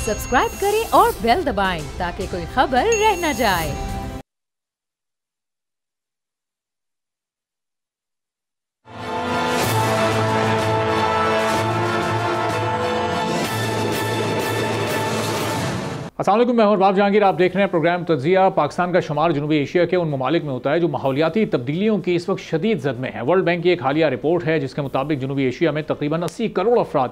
Subscribe करें और bell दबाएं ताकि कोई खबर रह न जाए। अस्सलाम वालेकुम, मैं हूं बाब जहांगीर। आप देख रहे हैं प्रोग्राम तज्जिया। पाकिस्तान का शुमार जनूबी एशिया के उन ममालिक में होता है जो माहौलियाती तब्दीलियों की इस वक्त शदीद जद में है। वर्ल्ड बैंक की एक हालिया रिपोर्ट है जिसके मुताबिक जनूबी एशिया में तकरीबन 80 करोड़ अफराद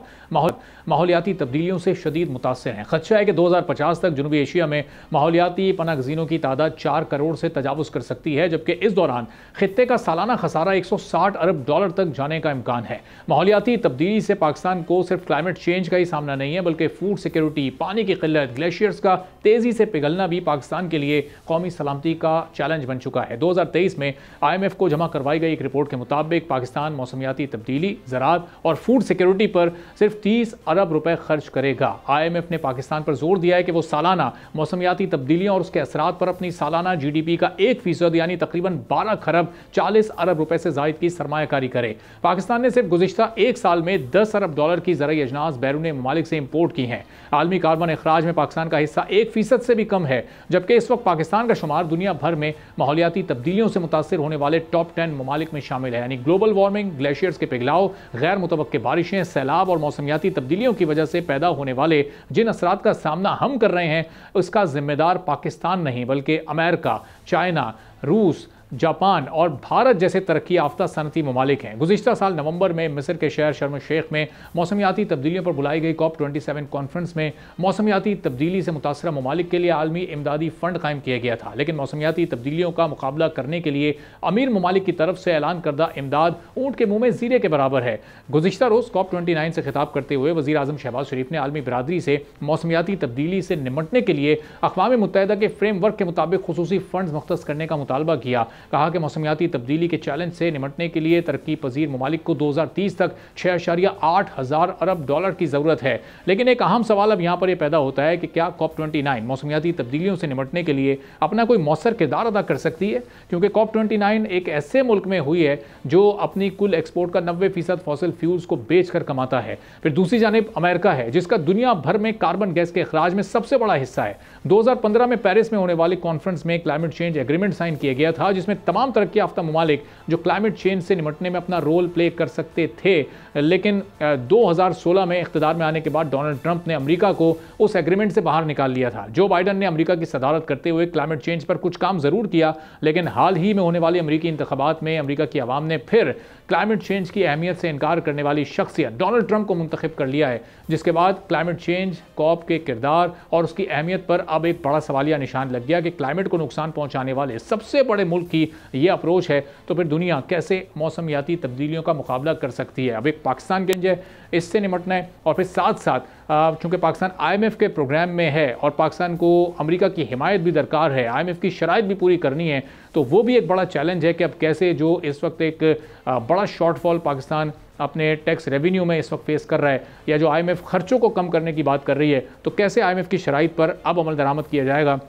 माहौलियाती तब्दीलियों से शदीद मुतासर हैं। खदशा है कि 2050 तक जनूबी एशिया में माहौलियाती पनागज़ीनों की तादाद 4 करोड़ से तजावुज़ कर सकती है, जबकि इस दौरान खित्ते का सालाना खसारा 160 अरब डॉलर तक जाने का इम्कान है। माहौलियाती तब्दीली से पाकिस्तान को सिर्फ क्लाइमेट चेंज का ही सामना नहीं है, बल्कि फूड सिक्योरिटी, पानी की किल्लत, ग्लेशियर्स का तेजी से पिघलना भी पाकिस्तान के लिए कौमी सलामती का चैलेंज बन चुका है। 2023 में IMF को जमा करवाई गई एक रिपोर्ट के मुताबिक पाकिस्तान मौसमियाती तब्दीली, ज़राअत और फूड सिक्योरिटी पर सिर्फ 30 अरब रुपए खर्च करेगा। IMF ने पाकिस्तान पर जोर दिया है कि वो सालाना मौसमियाती तब्दीलियों और उसके असरात पर अपनी सालाना GDP का 1% यानी तकरीबन 12 खरब 40 अरब रुपए से जायद की सरमायाकारी करे। पाकिस्तान ने सिर्फ गुज़िश्ता एक साल में 10 अरब डॉलर की ज़राई अजनास बैरून ममालिक से इम्पोर्ट की हैं। आलमी कार्बन अखराज में पाकिस्तान का हिस्सा 1% से भी कम है, जबकि इस वक्त पाकिस्तान का शुमार दुनिया भर में माहौलियाती तब्दीलियों से मुतासर होने वाले टॉप 10 ममालिक में शामिल है। यानी ग्लोबल वार्मिंग, ग्लेशियर्स के पिघलाव, गैर मुतवक्के बारिशें, सैलाब और मौसमियाती तब्दीलियों की वजह से पैदा होने वाले जिन असरात का सामना हम कर रहे हैं, उसका जिम्मेदार पाकिस्तान नहीं बल्कि अमेरिका, चाइना, रूस, जापान और भारत जैसे तरक्की याफ्ता सनती ममालिक हैं। गुज़िश्ता साल नवंबर में मिस्र के शहर शर्म शेख में मौसमियाती तब्दीलियों पर बुलाई गई COP27 कॉन्फ्रेंस में मौसमियाती तब्दीली से मुतासरा ममालिक के लिए आलमी इमदादी फंड कायम किया गया था, लेकिन मौसमियाती तब्दीलियों का मुकाबला करने के लिए अमीर ममालिक की तरफ से ऐलान करदा इमदाद ऊँट के मुँह में ज़ीरे के बराबर है। गुज़िश्ता रोज़ COP29 से खिताब करते हुए वज़ीर आज़म शहबाज शरीफ ने आलमी बरादरी से मौसमियाती तब्दीली से निमटने के लिए अक़वाम मुत्तहिदा के फ्रेमवर्क के मुताबिक खुसूसी फंड मुख्तस करने का मुतालबा किया। कहा कि मौसमियाती तब्दीली के चैलेंज से निमटने के लिए तरक्की पजीर ममालिक को 2030 तक 6.8 हज़ार अरब डॉलर की ज़रूरत है। लेकिन एक अहम सवाल अब यहाँ पर यह पैदा होता है कि क्या COP29 मौसमियाती तब्दीलियों से निमटने के लिए अपना कोई मौसर किरदार अदा कर सकती है, क्योंकि COP29 एक ऐसे मुल्क में हुई है जो अपनी कुल एक्सपोर्ट का 90% फॉसिल फ्यूल्स को बेच कर कमाता है। फिर दूसरी जानिब अमेरिका है जिसका दुनिया भर में कार्बन गैस के अखराज में सबसे बड़ा हिस्सा है। 2015 में पेरिस में होने वाली कॉन्फ्रेंस में क्लाइमेट चेंज एग्रीमेंट साइन किया गया था, जिसमें तमाम तरक्की याफ्ता ममालिक जो क्लाइमेट चेंज से निमटने में अपना रोल प्ले कर सकते थे, लेकिन 2016 में इख्तिदार में आने के बाद डोनाल्ड ट्रंप ने अमेरिका को उस एग्रीमेंट से बाहर निकाल लिया था। जो बाइडन ने अमेरिका की सदारत करते हुए क्लाइमेट चेंज पर कुछ काम जरूर किया, लेकिन हाल ही में होने वाले अमेरिकी इंतखाबात में अमेरिका की आवाम ने फिर क्लाइमेट चेंज की अहमियत से इनकार करने वाली शख्सियत डोनाल्ड ट्रंप को मुंतखब कर लिया है, जिसके बाद क्लाइमेट चेंज, COP के किरदार और उसकी अहमियत पर अब एक बड़ा सवालिया निशान लग गया कि क्लाइमेट को नुकसान पहुंचाने वाले सबसे बड़े मुल्क की यह अप्रोच है तो फिर दुनिया कैसे मौसमियाती तब्दीलियों का मुकाबला कर सकती है। अब एक पाकिस्तान के लिए इससे निमटना है और फिर साथ साथ चूँकि पाकिस्तान IMF के प्रोग्राम में है और पाकिस्तान को अमेरिका की हिमायत भी दरकार है, IMF की शराइत भी पूरी करनी है, तो वो भी एक बड़ा चैलेंज है कि अब कैसे जो इस वक्त एक बड़ा शॉर्टफॉल पाकिस्तान अपने टैक्स रेवेन्यू में इस वक्त फेस कर रहा है, या जो IMF खर्चों को कम करने की बात कर रही है, तो कैसे IMF की शराइत पर अब अमल दरामद किया जाएगा।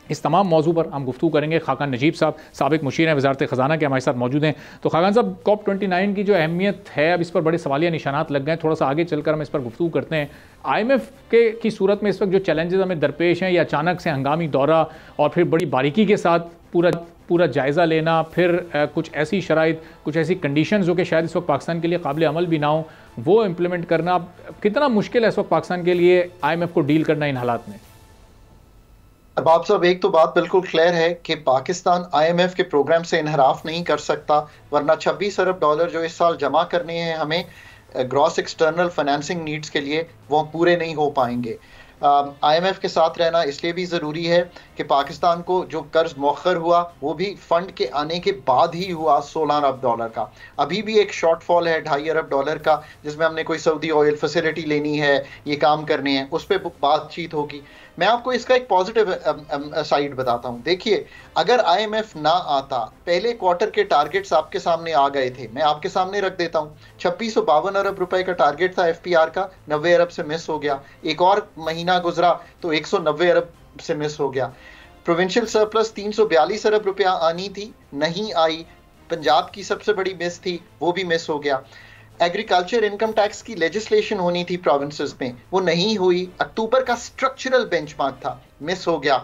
इस तमाम मौजू पर हम गुफ्तगू करेंगे। खाकान नजीब साहब साबिक मुशीर हैं वज़ारत ख़ज़ाना के, हमारे साथ मौजूद हैं। तो खाकान साहब, COP29 की जो अहमियत है, अब इस पर बड़े सवालिया निशानात लग गए हैं। थोड़ा सा आगे चलकर हम इस पर गुफ्तगू करते हैं। IMF की सूरत में इस वक्त जो चैलेंजेस हमें दरपेश हैं, या अचानक से हंगामी दौरा और फिर बड़ी बारीकी के साथ पूरा जायज़ा लेना, फिर कुछ ऐसी शराइत, कुछ ऐसी कंडीशंस जो कि शायद इस वक्त पाकिस्तान के लिए काबिल अमल भी ना हो, वो इम्प्लीमेंट करना कितना मुश्किल है इस वक्त पाकिस्तान के लिए IMF को डील करना इन हालात में? अरबाब साहब, एक तो बात बिल्कुल क्लियर है कि पाकिस्तान IMF के प्रोग्राम से इनहराफ नहीं कर सकता, वरना 26 अरब डॉलर जो इस साल जमा करने हैं हमें ग्रॉस एक्सटर्नल फाइनेंसिंग नीड्स के लिए, वो पूरे नहीं हो पाएंगे। IMF के साथ रहना इसलिए भी ज़रूरी है कि पाकिस्तान को जो कर्ज मौखर हुआ वो भी फंड के आने के बाद ही हुआ 16 अरब डॉलर का। अभी भी एक शॉर्टफॉल है 2.5 अरब डॉलर का, जिसमें हमने कोई सऊदी ऑयल फैसिलिटी लेनी है, ये काम करने हैं, उस पर बातचीत होगी। मैं आपको इसका एक पॉजिटिव साइड बताता हूँ। देखिए, अगर IMF ना आता, पहले क्वार्टर के टारगेट्स आपके सामने आ गए थे, मैं आपके सामने रख देता हूँ। 2652 अरब रुपए का टारगेट था FPR का, 90 अरब से मिस हो गया। एक और महीना गुजरा तो 190 अरब से मिस हो गया। प्रोविंशियल सरप्लस 342 अरब रुपया आनी थी, नहीं आई। पंजाब की सबसे बड़ी मिस थी, वो भी मिस हो गया। एग्रीकल्चर इनकम टैक्स की लेजिस्लेशन होनी थी प्रोविंसेस में, वो नहीं हुई। अक्टूबर का स्ट्रक्चरल बेंचमार्क था, मिस हो गया।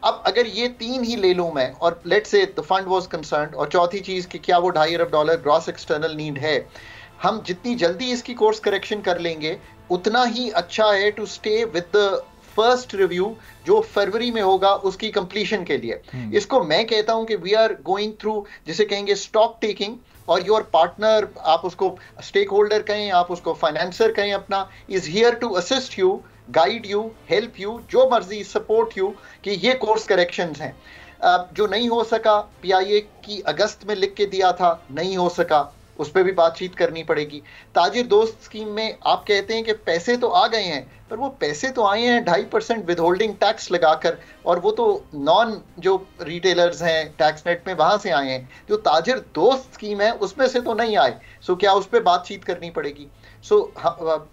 अब अगर ये 3 ही ले लूं मैं, और let's say the fund was concerned, और चौथी चीज कि क्या वो $2.5 अरब ग्रॉस एक्सटर्नल नीड है, हम जितनी जल्दी इसकी कोर्स करेक्शन कर लेंगे उतना ही अच्छा है to stay with the first review जो फरवरी में होगा उसकी कंप्लीशन के लिए। इसको मैं कहता हूं कि वी आर गोइंग थ्रू, जिसे कहेंगे स्टॉक टेकिंग, और योर पार्टनर, आप उसको स्टेक होल्डर कहें, आप उसको फाइनेंसर कहें अपना, is here to assist you, guide you, help you, जो मर्जी, सपोर्ट यू, कि ये कोर्स करेक्शंस हैं। जो नहीं हो सका, पीआईए की अगस्त में लिख के दिया था, नहीं हो सका, उस पर भी बातचीत करनी पड़ेगी। ताजिर दोस्त स्कीम में आप कहते हैं कि पैसे तो आ गए हैं, पर वो पैसे तो आए हैं 2.5% विद होल्डिंग टैक्स लगाकर, और वो तो नॉन जो रिटेलर्स हैं टैक्स नेट में वहां से आए हैं। जो ताजिर दोस्त स्कीम है उसमें से तो नहीं आए। सो क्या उस पर बातचीत करनी पड़ेगी। So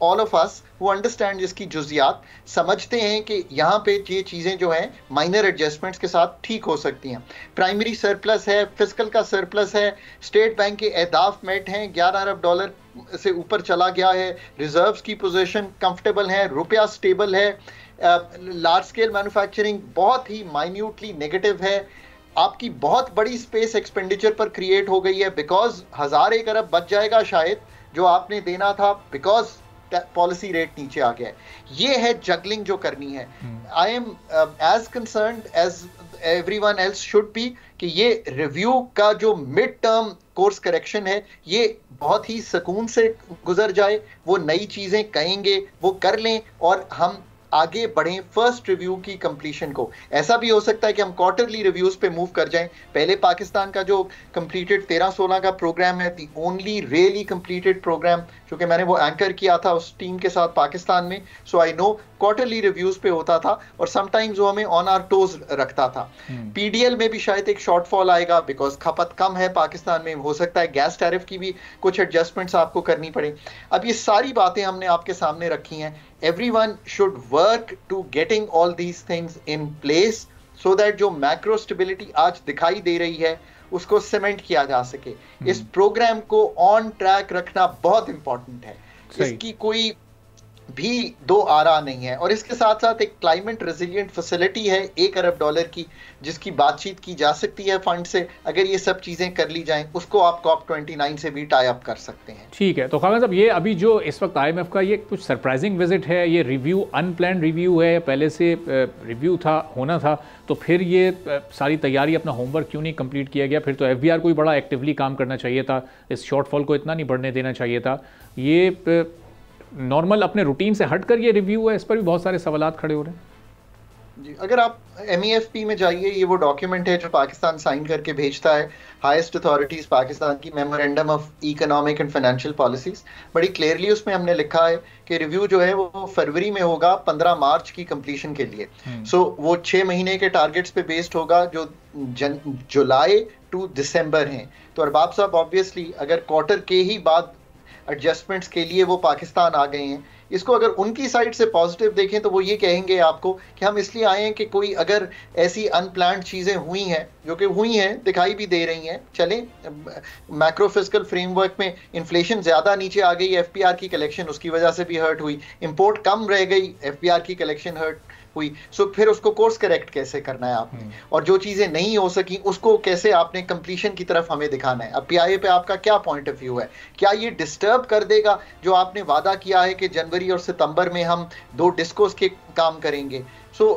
all of us who understand इसकी जुजियात समझते हैं कि यहाँ पे ये चीज़ें जो हैं माइनर एडजस्टमेंट्स के साथ ठीक हो सकती हैं। प्राइमरी सरप्लस है, फिस्कल का सरप्लस है, स्टेट बैंक के अहदाफ मेट हैं, $11 अरब से ऊपर चला गया है, रिजर्व्स की पोजीशन कंफर्टेबल है, रुपया स्टेबल है, लार्ज स्केल मैन्युफैक्चरिंग बहुत ही माइन्यूटली नेगेटिव है, आपकी बहुत बड़ी स्पेस एक्सपेंडिचर पर क्रिएट हो गई है बिकॉज 1001 अरब बच जाएगा शायद जो आपने देना था, बिकॉज पॉलिसी रेट नीचे आ गया है। ये है जगलिंग जो करनी है। I am as concerned as everyone else should be कि ये रिव्यू का जो मिड टर्म कोर्स करेक्शन है ये बहुत ही सुकून से गुजर जाए, वो नई चीजें कहेंगे वो कर लें और हम आगे बढ़ें फर्स्ट रिव्यू की कंप्लीशन को। ऐसा भी हो सकता है कि हम क्वार्टरली रिव्यूज पे मूव कर जाएं। पहले पाकिस्तान का जो कंप्लीटेड 13-16 का प्रोग्राम है, the only really completed programme, क्योंकि मैंने वो एंकर किया था उस टीम के साथ पाकिस्तान में, सो आई नो क्वार्टरली रिव्यूज पे होता था और समटाइम्स वो हमें ऑन आवर टोज रखता था। पीडीएल में भी शायद एक शॉर्टफॉल आएगा बिकॉज खपत कम है पाकिस्तान में, हो सकता है गैस टैरिफ की भी कुछ एडजस्टमेंट्स आपको करनी पड़े। अब ये सारी बातें हमने आपके सामने रखी हैं। Everyone should work to getting all these things in place so that जो मैक्रो स्टेबिलिटी आज दिखाई दे रही है उसको सीमेंट किया जा सके। इस प्रोग्राम को ऑन ट्रैक रखना बहुत इंपॉर्टेंट है, इसकी कोई भी दो आरा नहीं है। और इसके साथ साथ एक क्लाइमेट रेजिलिएंट फैसिलिटी है $1 अरब की, जिसकी बातचीत की जा सकती है फंड से। अगर ये सब चीज़ें कर ली जाएं उसको आप COP29 से भी टाई अप कर सकते हैं। ठीक है, तो खालिद साहब ये अभी जो इस वक्त IMF का ये कुछ सरप्राइजिंग विजिट है, ये रिव्यू अनप्लान्ड रिव्यू है, पहले से रिव्यू था होना था, तो फिर ये सारी तैयारी अपना होमवर्क क्यों नहीं कंप्लीट किया गया? फिर तो FBR को ही बड़ा एक्टिवली काम करना चाहिए था, इस शॉर्टफॉल को इतना नहीं बढ़ने देना चाहिए था। ये नॉर्मल अपने रूटीन से हटकर ये रिव्यू है, इस पर भी बहुत सारे सवालात खड़े हो रहे हैं। जी, अगर आप MEFP में जाइए, ये वो डॉक्यूमेंट है जो पाकिस्तान साइन करके भेजता है हाईएस्ट अथॉरिटीज पाकिस्तान की, memorandum of economic and financial policies. बड़ी क्लियरली उसमें हमने लिखा है कि रिव्यू जो है वो फरवरी में होगा 15 मार्च की कंप्लीशन के लिए। सो वो 6 महीने के टारगेट्स पे बेस्ड होगा जो जुलाई टू दिसंबर हैं। तो अरबाब साहब ऑब्वियसली अगर क्वार्टर के ही बाद एडजस्टमेंट्स के लिए वो पाकिस्तान आ गए हैं, इसको अगर उनकी साइड से पॉजिटिव देखें तो वो ये कहेंगे आपको कि हम इसलिए आए हैं कि कोई अगर ऐसी अनप्लान्ड चीज़ें हुई हैं जो कि हुई हैं, दिखाई भी दे रही हैं, चलें मैक्रो फिस्कल फ्रेमवर्क में इन्फ्लेशन ज़्यादा नीचे आ गई, FPR की कलेक्शन उसकी वजह से भी हर्ट हुई, इंपोर्ट कम रह गई, FPR की कलेक्शन हर्ट हुई। सो फिर उसको कोर्स करेक्ट कैसे करना है आपने, और जो चीज़ें नहीं हो सकी उसको कैसे आपने कंप्लीशन की तरफ हमें दिखाना है। अब PIA पे आपका क्या पॉइंट ऑफ व्यू है? क्या ये डिस्टर्ब कर देगा जो आपने वादा किया है कि जनवरी और सितंबर में हम 2 डिस्कोस के काम करेंगे? सो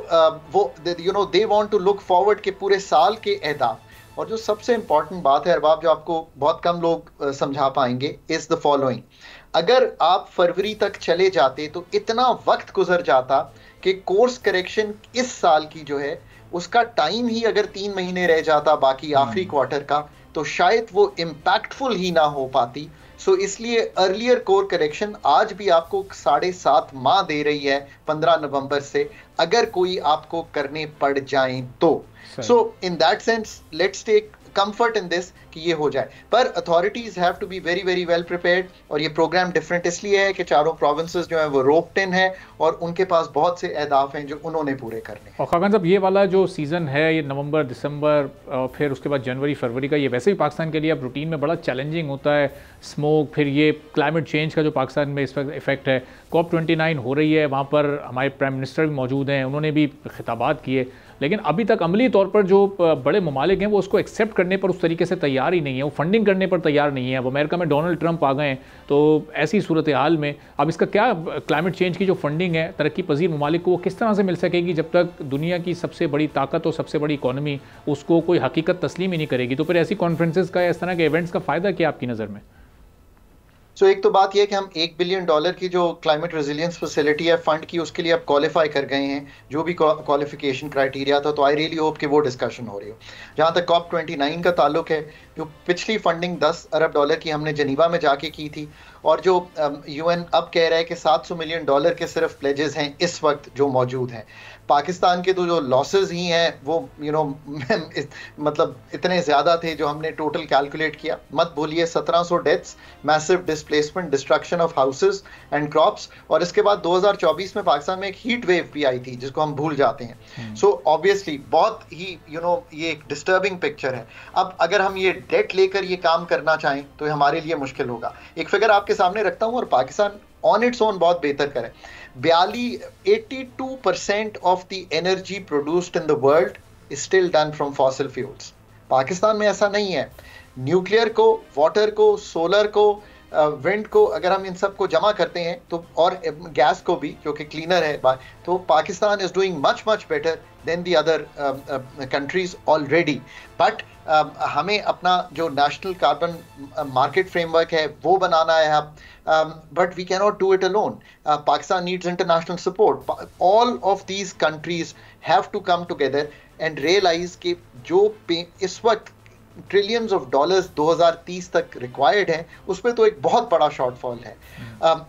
वो you know they want to look forward के पूरे साल के अहदाफ। और जो सबसे इंपॉर्टेंट बात है अरबाब, जो आपको बहुत कम लोग समझा पाएंगे, इज द फॉलोइंग। अगर आप फरवरी तक चले जाते तो इतना वक्त गुजर जाता कि कोर्स करेक्शन इस साल की जो है उसका टाइम ही अगर 3 महीने रह जाता बाकी आखिरी क्वार्टर का, तो शायद वो इम्पैक्टफुल ही ना हो पाती। सो इसलिए अर्लियर कोर करेक्शन आज भी आपको 7.5 माह दे रही है 15 नवंबर से, अगर कोई आपको करने पड़ जाए तो। So in that sense let's take comfort in this कि ये हो जाए, पर authorities have to be very very well prepared. और ये प्रोग्राम डिफरेंट इसलिए है कि चारों प्रोविंसेस जो है वो रोप्ड इन है और उनके पास बहुत से अहदाफ हैं जो उन्होंने पूरे करने। और खान साहब, ये वाला जो सीज़न है, ये नवंबर दिसंबर फिर उसके बाद जनवरी फरवरी का, ये वैसे भी पाकिस्तान के लिए अब रूटीन में बड़ा चैलेंजिंग होता है। स्मोक, फिर ये क्लाइमेट चेंज का जो पाकिस्तान में इस वक्त इफेक्ट है, COP29 हो रही है, वहाँ पर हमारे प्राइम मिनिस्टर भी मौजूद हैं, उन्होंने भी खिताबात किए, लेकिन अभी तक अमली तौर पर जो बड़े ममालिक हैं वो उसको एक्सेप्ट करने पर उस तरीके से तैयार ही नहीं है, वो फंडिंग करने पर तैयार नहीं है। अब अमेरिका में डोनाल्ड ट्रंप आ गए हैं, तो ऐसी सूरत हाल में अब इसका क्या, क्लाइमेट चेंज की जो फंडिंग है तरक्की पजीर ममालिक को, वो किस तरह से मिल सकेगी जब तक दुनिया की सबसे बड़ी ताकत और सबसे बड़ी इकॉनमी उसको कोई हकीकत तस्लीम ही नहीं करेगी? तो फिर ऐसी कॉन्फ्रेंसेस का, इस तरह के इवेंट्स का फ़ायदा क्या आपकी नज़र में? सो एक तो बात यह है कि हम $1 बिलियन की जो क्लाइमेट रेजिलियंस फैसिलिटी है फंड की, उसके लिए अब क्वालिफाई कर गए हैं, जो भी क्वालिफिकेशन क्राइटेरिया था। तो आई रियली होप कि वो डिस्कशन हो रही हो। जहाँ तक COP29 का ताल्लुक है, जो पिछली फंडिंग $10 अरब की हमने जनीवा में जाके की थी, और जो UN अब कह रहा है कि $700 मिलियन के सिर्फ प्लेजेस हैं इस वक्त जो मौजूद हैं। पाकिस्तान के तो जो लॉसेस ही हैं वो मतलब इतने ज़्यादा थे जो हमने टोटल कैलकुलेट किया। मत भूलिए 1700 deaths, massive displacement, destruction of houses and crops, और इसके बाद 2024 में पाकिस्तान में एक हीट वेव भी आई थी जिसको हम भूल जाते हैं। सो ऑब्वियसली बहुत ही ये एक डिस्टर्बिंग पिक्चर है। अब अगर हम ये डेट लेकर ये काम करना चाहें तो ये हमारे लिए मुश्किल होगा। एक फिगर आपके सामने रखता हूँ, और पाकिस्तान ऑन इट्स ओन बहुत बेहतर करे। 82% of the energy produced in the world is still done from fossil fuels. Pakistan में ऐसा नहीं है। न्यूक्लियर को, वाटर को, सोलर को, विंड को अगर हम इन सब को जमा करते हैं तो, और गैस को भी जो कि क्लीनर है, तो Pakistan is doing much much better than the other countries already. But हमें अपना जो नेशनल कार्बन मार्केट फ्रेमवर्क है वो बनाना है, but we cannot do it alone. Pakistan needs international support. All of these countries have to come together and realize कि जो इस वक्त ट्रिलियंस ऑफ डॉलर्स 2030 तक रिक्वायर्ड है, उसमें तो एक बहुत बड़ा शॉर्टफॉल है।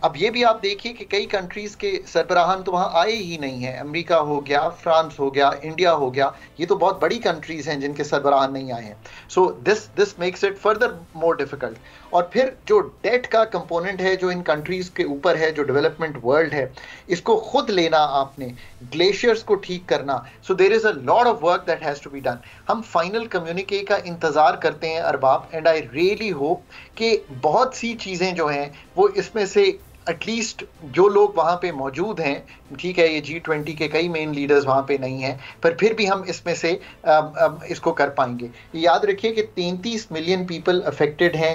अब ये भी आप देखिए कि कई कंट्रीज के सरबराहान तो वहाँ आए ही नहीं है। अमेरिका हो गया, फ्रांस हो गया, इंडिया हो गया, ये तो बहुत बड़ी कंट्रीज हैं जिनके सरबराहान नहीं आए हैं। So this makes it further more difficult. और फिर जो डेट का कंपोनेंट है जो इन कंट्रीज के ऊपर है, जो डेवलपमेंट वर्ल्ड है, इसको खुद लेना आपने, ग्लेशियर्स को ठीक करना। So there is a lot of work that has to be done. हम फाइनल कम्युनिके का इंतजार करते हैं Arbab, and I really hope कि बहुत सी चीजें जो हैं वो इसमें से एटलीस्ट जो लोग वहाँ पे मौजूद हैं, ठीक है ये G20 के कई मेन लीडर्स वहाँ पे नहीं हैं, पर फिर भी हम इसमें से इसको कर पाएंगे। याद रखिए कि 33 मिलियन पीपल अफेक्टेड हैं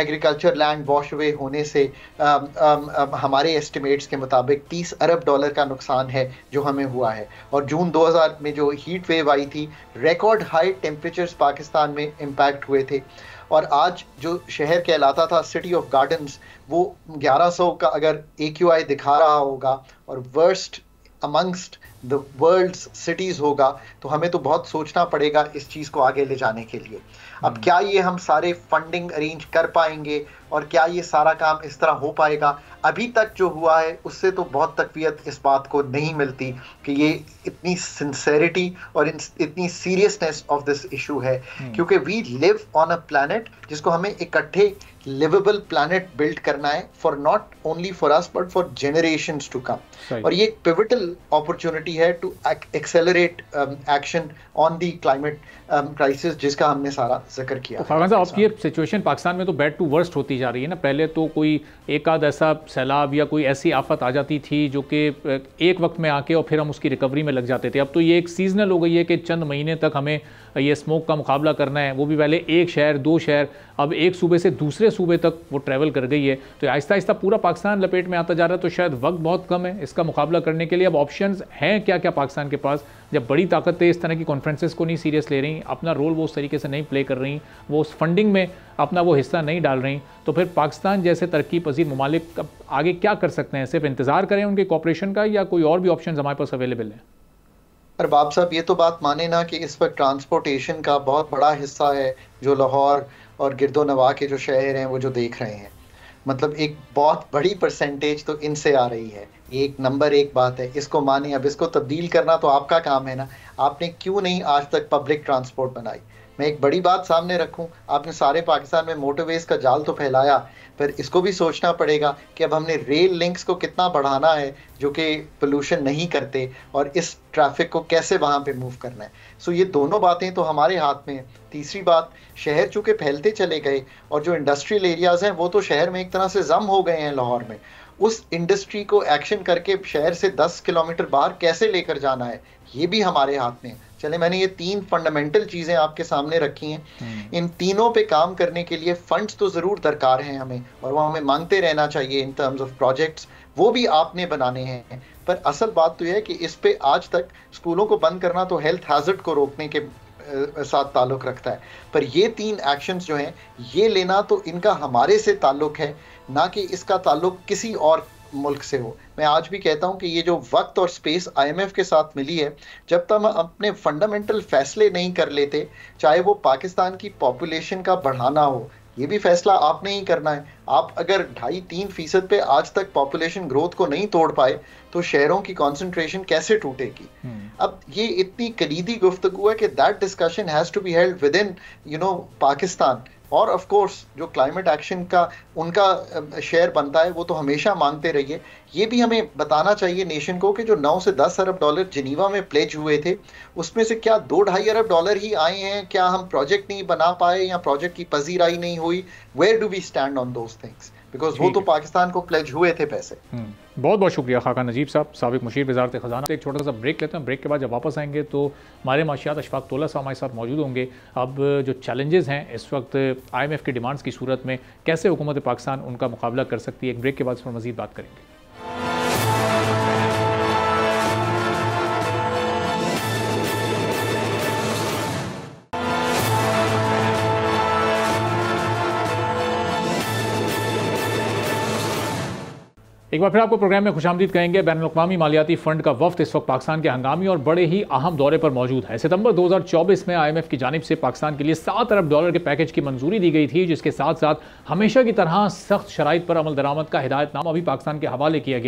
एग्रीकल्चर लैंड वॉश अवे होने से। हमारे एस्टिमेट्स के मुताबिक $30 अरब का नुकसान है जो हमें हुआ है। और जून 2000 में जो हीट वेव आई थी, रिकॉर्ड हाई टेम्परेचर्स पाकिस्तान में इम्पैक्ट हुए थे। और आज जो शहर कहलाता था सिटी ऑफ गार्डन्स, वो 1100 का अगर AQI दिखा रहा होगा और worst amongst the world's cities होगा, तो हमें तो बहुत सोचना पड़ेगा इस चीज़ को आगे ले जाने के लिए। अब क्या ये हम सारे फंडिंग अरेंज कर पाएंगे और क्या ये सारा काम इस तरह हो पाएगा? अभी तक जो हुआ है उससे तो बहुत तकवीयत इस बात को नहीं मिलती कि ये इतनी सिंसेरिटी और इतनी सीरियसनेस ऑफ दिस इशू है, क्योंकि we live on a planet जिसको हमें इकट्ठे लिवेबल प्लैनेट बिल्ड करना है, for not only for us but for generations to come. और ये एक पिवटल अपॉर्चुनिटी है to accelerate action on the climate crisis जिसका हमने सारा जिक्र किया। तो खान साहब, आपकी ये सिचुएशन पाकिस्तान में तो बैड टू वर्स्ट होती जा रही है ना। पहले तो कोई एक आध ऐसा सैलाब या कोई ऐसी आफत आ जाती थी जो कि एक वक्त में आके और फिर हम उसकी रिकवरी में लग जाते थे। अब तो ये एक सीजनल हो गई है कि चंद महीने तक हमें ये स्मोक का मुकाबला करना है, वो भी पहले एक शहर, दो शहर, अब एक सूबे से दूसरे सूबे तक वो ट्रैवल कर गई है। तो आहिस्ता आहिस्ता पूरा पाकिस्तान लपेट में आता जा रहा है। तो शायद वक्त बहुत कम है इसका मुकाबला करने के लिए। अब ऑप्शंस हैं क्या क्या पाकिस्तान के पास, जब बड़ी ताकतें इस तरह की कॉन्फ्रेंसेस को नहीं सीरियस ले रही, अपना रोल वो उस तरीके से नहीं प्ले कर रही, वो उस फंडिंग में अपना वो हिस्सा नहीं डाल रही, तो फिर पाकिस्तान जैसे तरक्की पजीर ममालिक आगे क्या कर सकते हैं? सिर्फ इंतज़ार करें उनके कॉपरेशन का, या कोई और भी ऑप्शन हमारे पास अवेलेबल है? अरबाब साहब, ये तो बात माने ना कि इस वक्त ट्रांसपोर्टेशन का बहुत बड़ा हिस्सा है जो लाहौर और गिरदोनवा के जो शहर हैं वो जो देख रहे हैं, मतलब एक बहुत बड़ी परसेंटेज तो इनसे आ रही है। एक नंबर एक बात है, इसको माने। अब इसको तब्दील करना तो आपका काम है ना। आपने क्यों नहीं आज तक पब्लिक ट्रांसपोर्ट बनाई? मैं एक बड़ी बात सामने रखूं, आपने सारे पाकिस्तान में मोटरवेज का जाल तो फैलाया, पर इसको भी सोचना पड़ेगा कि अब हमने रेल लिंक्स को कितना बढ़ाना है जो कि पोल्यूशन नहीं करते, और इस ट्रैफिक को कैसे वहां पे मूव करना है। सो ये दोनों बातें तो हमारे हाथ में है। तीसरी बात, शहर चूंकि फैलते चले गए और जो इंडस्ट्रियल एरियाज हैं वो तो शहर में एक तरह से जम हो गए हैं लाहौर में, उस इंडस्ट्री को एक्शन करके शहर से 10 किलोमीटर बाहर कैसे लेकर जाना है, ये भी हमारे हाथ में है। चले, मैंने ये 3 फंडामेंटल चीजें आपके सामने रखी हैं। इन तीनों पे काम करने के लिए फंड्स तो जरूर दरकार हैं हमें, और वो हमें मांगते रहना चाहिए इन टर्म्स ऑफ प्रोजेक्ट्स, वो भी आपने बनाने हैं। पर असल बात तो यह है कि इस पे आज तक स्कूलों को बंद करना तो हेल्थ हैजर्ड को रोकने के साथ ताल्लुक रखता है, पर ये 3 एक्शंस जो हैं ये लेना तो इनका हमारे से ताल्लुक है, ना कि इसका ताल्लुक किसी और मुल्क से हो। मैं आज भी कहता हूं कि ये जो वक्त और स्पेस आईएमएफ के साथ मिली है, जब तक हम अपने फंडामेंटल फैसले नहीं कर लेते, चाहे वो पाकिस्तान की पॉपुलेशन का बढ़ाना हो, ये भी फैसला आपने ही करना है। आप अगर 2.5-3% पे आज तक पॉपुलेशन ग्रोथ को नहीं तोड़ पाए तो शहरों की कंसंट्रेशन कैसे टूटेगी। अब ये इतनी कलीदी गुफ्तगू है कि that discussion has to be held within Pakistan, और ऑफ कोर्स जो क्लाइमेट एक्शन का उनका शेयर बनता है वो तो हमेशा मांगते रहिए। ये भी हमें बताना चाहिए नेशन को कि जो 9 से 10 अरब डॉलर जिनीवा में प्लेज हुए थे, उसमें से क्या 2-2.5 अरब डॉलर ही आए हैं? क्या हम प्रोजेक्ट नहीं बना पाए या प्रोजेक्ट की पजीराई नहीं हुई? Where do we stand on those things? Because वो तो पाकिस्तान को प्लेज हुए थे पैसे। बहुत बहुत शुक्रिया खाका नजीब साहब, साबिक मुशीर वज़ारत ख़ज़ाना। एक छोटा सा ब्रेक लेते हैं, ब्रेक के बाद जब वापस आएंगे तो हमारे माशियात अशफाक तोला साहब हमारे साथ मौजूद होंगे। अब जो चैलेंजेस हैं इस वक्त IMF की डिमांड्स की सूरत में कैसे हुकूमत पाकिस्तान उनका मुकाबला कर सकती है, एक ब्रेक के बाद इस पर मज़ीद बात करेंगे। एक बार फिर आपको प्रोग्राम में खुशामदीद कहेंगे। बैनुल-अक़वामी मालियाती फ़ंड का वफ़द इस वक्त पाकिस्तान के हंगामी और बड़े ही अहम दौरे पर मौजूद है। सितंबर 2024 में IMF की जानिब से पाकिस्तान के लिए 7 अरब डॉलर के पैकेज की मंजूरी दी गई थी, जिसके साथ साथ हमेशा की तरह सख्त शराइत पर अमल दरामद का हिदायतनामा भी पाकिस्तान के हवाले किया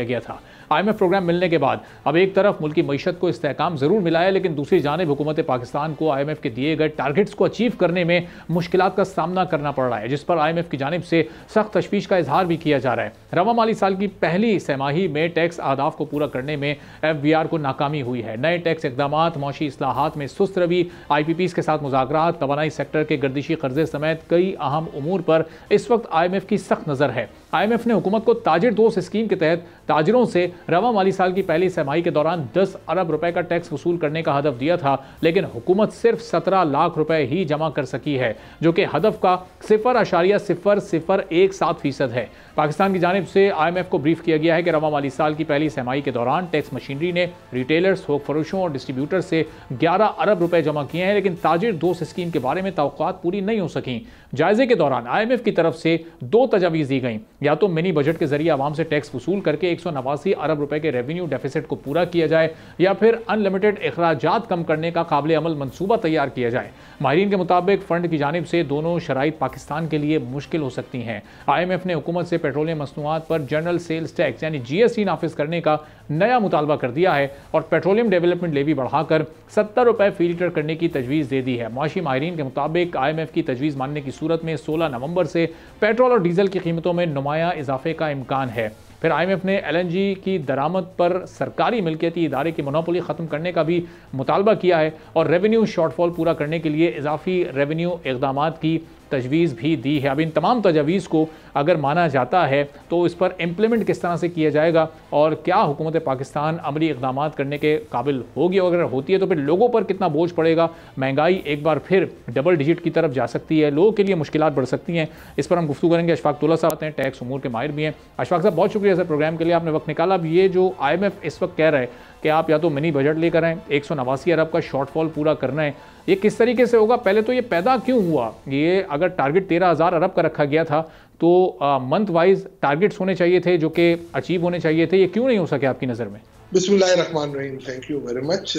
गया था। IMF प्रोग्राम मिलने के बाद अब एक तरफ मुल्की मईशत को इस्तेहकाम ज़रूर मिला है, लेकिन दूसरी जानिब हुकूमत पाकिस्तान को IMF के दिए गए टारगेट्स को अचीव करने में मुश्किलात का सामना करना पड़ रहा है, जिस पर IMF की जानिब से सख्त तशवीश का इजहार भी किया जा रहा है। रवा माली साल की पहली तिमाही में टैक्स अहदाफ को पूरा करने में FBR को नाकामी हुई है। नए टैक्स इकदामात, मौशी इस्लाहात में सुस्त रवि, IPPs के साथ मुज़ाकरात, तवानाई सेक्टर के गर्दिशी कर्जे समेत कई अहम उमूर पर इस वक्त IMF की सख्त नज़र है। IMF ने हुकूमत को ताजिर दोस्त स्कीम के तहत ताजिरों से रवा माली साल की पहली तिमाही के दौरान 10 अरब रुपए का टैक्स वसूल करने का हदफ दिया था, लेकिन हुकूमत सिर्फ 17 लाख रुपए ही जमा कर सकी है, जो कि हदफ का 0.0017% है। पाकिस्तान की जानिब से IMF को ब्रीफ किया गया है कि रवा माली साल की पहली तिमाही के दौरान टैक्स मशीनरी ने रिटेलर्स, थोक फरोशों और डिस्ट्रीब्यूटर्स से 11 अरब रुपए जमा किए हैं, लेकिन ताजिर दोस्त स्कीम के बारे में तवक्कुआत पूरी नहीं हो सकी। जायजे के दौरान IMF की तरफ से 2 तजावीज़ दी गई, या तो मिनी बजट के जरिए आवाम से टैक्स वसूल करके 189 अरब रुपए के रेवेन्यू डेफिसिट को पूरा किया जाए, या फिर अनलिमिटेड अखराजात कम करने का काबिल अमल मंसूबा तैयार किया जाए। माहिरीन के मुताबिक फंड की जानिब से दोनों शराइत पाकिस्तान के लिए मुश्किल हो सकती हैं। IMF ने हुकूमत से पेट्रोलियम मसनूआत पर जनरल सेल्स टैक्स यानी GST नाफिज करने का नया मुतालबा कर दिया है और पेट्रोलियम डेवलपमेंट लेवी बढ़ाकर 70 रुपए फी लीटर करने की तजवीज़ दे दी है। मुआशी माहिरीन के मुताबिक IMF की तजवीज़ मानने की सूरत में 16 नवंबर से पेट्रोल और डीजल की कीमतों में नुमाया इजाफे का इम्कान है। फिर IMF ने LNG की दरामद पर सरकारी मिल्कियती इदारे की मोनोपोली ख़त्म करने का भी मुतालबा किया है और रेवेन्यू शॉर्टफॉल पूरा करने के लिए इजाफी रेवेन्यू इक़दामात की तजवीज़ भी दी है। अब इन तमाम तजावीज़ को अगर माना जाता है तो इस पर इम्प्लीमेंट किस तरह से किया जाएगा और क्या हुकूमत पाकिस्तान अमली इक़दामात करने के काबिल होगी, और अगर होती है तो फिर लोगों पर कितना बोझ पड़ेगा। महंगाई एक बार फिर डबल डिजिट की तरफ जा सकती है, लोगों के लिए मुश्किलात बढ़ सकती हैं। इस पर हम गुफ्तगू करेंगे। अशफाक तोला साहब हैं, टैक्स उमूर के माहिर भी हैं। अशफाक साहब, बहुत शुक्रिया सर प्रोग्राम के लिए, आपने वक्त निकाला। अब ये जो IMF इस वक्त कह रहा है कि आप या तो मिनी बजट लेकर आएँ, 189 अरब का शॉर्टफॉल पूरा करना है, ये किस तरीके से होगा? पहले तो ये पैदा क्यों हुआ? ये अगर टारगेट 13,000 अरब का रखा गया था तो मंथ वाइज टारगेट्स होने चाहिए थे जो कि अचीव होने चाहिए थे, ये क्यों नहीं हो सके आपकी नज़र में? बिस्मिल्लाहिर्रहमानिर्रहीम, थैंक यू वेरी मच।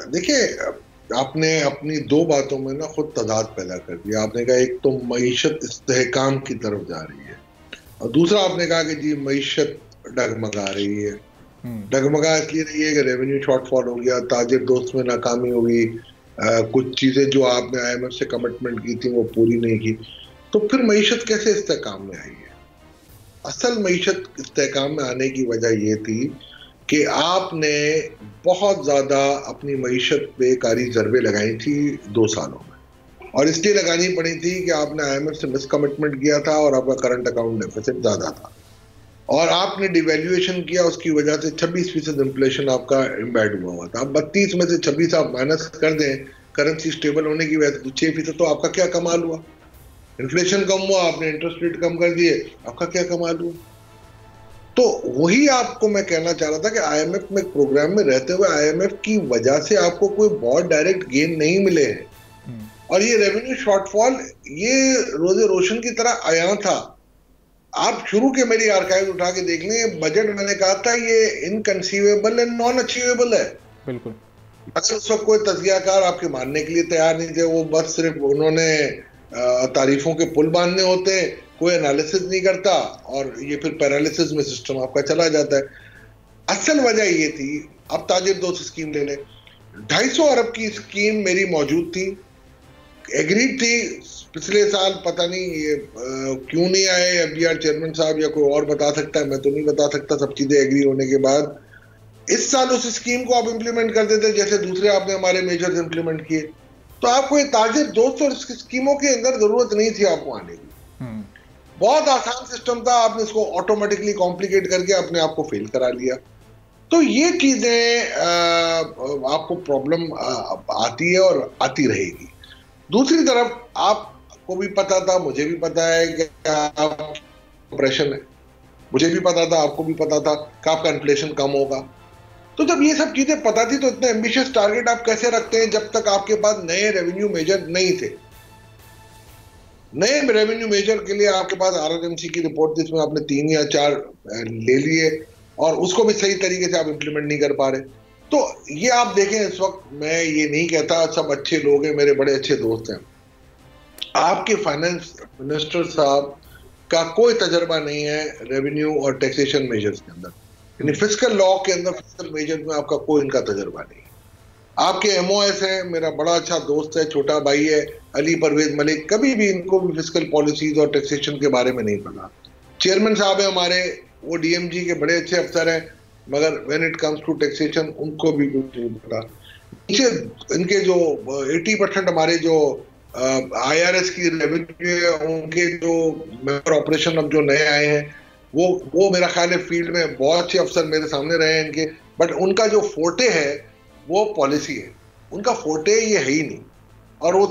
देखिए, आपने अपनी 2 बातों में ना खुद तदाद पैदा कर दिया। आपने कहा एक तो मईशत इस्तेहकाम की तरफ जा रही है और दूसरा आपने कहा कि जी मईशत डगमगा रही है। डगमगा इसलिए रही है कि रेवेन्यू शॉर्टफॉल हो गया, ताजिर दोस्त में नाकामी होगी, कुछ चीजें जो आपने आईएमएफ से कमिटमेंट की थी वो पूरी नहीं की, तो फिर मईशत कैसे इस्तेहकाम में आई है? असल मईशत इस्तेहकाम में आने की वजह ये थी कि आपने बहुत ज्यादा अपनी मईशत पे कारी ज़रबे लगाई थी 2 सालों में, और इसलिए लगानी पड़ी थी कि आपने आईएमएफ से मिस कमिटमेंट किया था और आपका करंट अकाउंट डेफिसिट ज्यादा था, और आपने डिवैल्यूएशन किया, उसकी वजह से 26% इन्फ्लेशन आपका इम्बैड हुआ था। अब 32 में से 26 आप माइनस कर दें करेंसी स्टेबल होने की वजह से, तो 6% तो आपका क्या कमाल हुआ? इन्फ्लेशन कम हुआ, आपने इंटरेस्ट रेट कम कर दिए, आपका क्या कमाल हुआ? तो वही आपको मैं कहना चाह रहा था कि आईएमएफ में प्रोग्राम में रहते हुए आईएमएफ की वजह से आपको कोई बहुत डायरेक्ट गेन नहीं मिले हैं, और ये रेवेन्यू शॉर्टफॉल ये रोजे रोशन की तरह आया था। आप शुरू के मेरी आर्काइव उठा के देख लें, बजट मैंने कहा था ये इनकंसीवेबल एंड नॉन अचीवेबल है। बिल्कुल। अगर उस वक्त कोई तजियाकार आपके मानने के लिए तैयार नहीं थे, वो बस सिर्फ उन्होंने तारीफों के पुल बांधने होते, कोई एनालिसिस नहीं करता, और ये फिर पैरालिसिस में सिस्टम आपका चला जाता है। असल वजह ये थी, अब ताजिर दोस्त स्कीम ले लें, 250 अरब की स्कीम मेरी मौजूद थी, एग्रीड थी पिछले साल, पता नहीं ये क्यों नहीं आए एफबीआर चेयरमैन साहब या कोई और बता सकता है, मैं तो नहीं बता सकता, सब चीजें एग्री होने के बाद इस साल उस स्कीम को आप इंप्लीमेंट कर देते जैसे दूसरे आपने हमारे मेजर्स इंप्लीमेंट किए, तो आपको ये ताजिर 200 स्कीमों के अंदर जरूरत नहीं थी आपको आने की। बहुत आसान सिस्टम था, आपने इसको ऑटोमेटिकली कॉम्प्लिकेट करके अपने आप को फेल करा लिया। तो ये चीजें आपको प्रॉब्लम आती है और आती रहेगी। दूसरी तरफ आपको भी पता था, मुझे भी पता है कि आप ऑपरेशन है, मुझे भी पता था, आपको भी पता था कि आपका इन्फ्लेशन कम होगा। तो जब ये सब चीजें पता थी तो इतने एम्बिशियस टारगेट आप कैसे रखते हैं जब तक आपके पास नए रेवेन्यू मेजर नहीं थे? नए रेवेन्यू मेजर के लिए आपके पास आरआरएमसी की रिपोर्ट थी, इसमें आपने 3 या 4 ले लिए और उसको भी सही तरीके से आप इंप्लीमेंट नहीं कर पा रहे। तो ये आप देखें, इस वक्त मैं ये नहीं कहता सब अच्छे लोग हैं, मेरे बड़े अच्छे दोस्त हैं, आपके फाइनेंस मिनिस्टर साहब का कोई तजर्बा नहीं है रेवेन्यू और टैक्सेशन मेजर्स के अंदर, यानी फिस्कल लॉ के अंदर फिस्कल मेजर्स में आपका कोई इनका तजर्बा नहीं है। आपके एमओएस हैं, मेरा बड़ा अच्छा दोस्त है, छोटा भाई है अली परवेज मलिक, कभी भी इनको भी फिस्कल पॉलिसीज और टैक्सेशन के बारे में नहीं पता। चेयरमैन साहब है हमारे, वो डीएमजी के बड़े अच्छे अफसर हैं, मगर when it comes to taxation उनको भी कुछ नहीं पता। नीचे इनके जो 80% हमारे जो आईआरएस की रेवेन्यू है, उनके जो मेंबर ऑपरेशन अब जो नए आए हैं वो मेरा ख्याल है फील्ड में बहुत अच्छे अफसर मेरे सामने रहे हैं इनके, बट उनका जो फोर्टे है वो पॉलिसी है, उनका फोर्टे ये है ही नहीं, और वो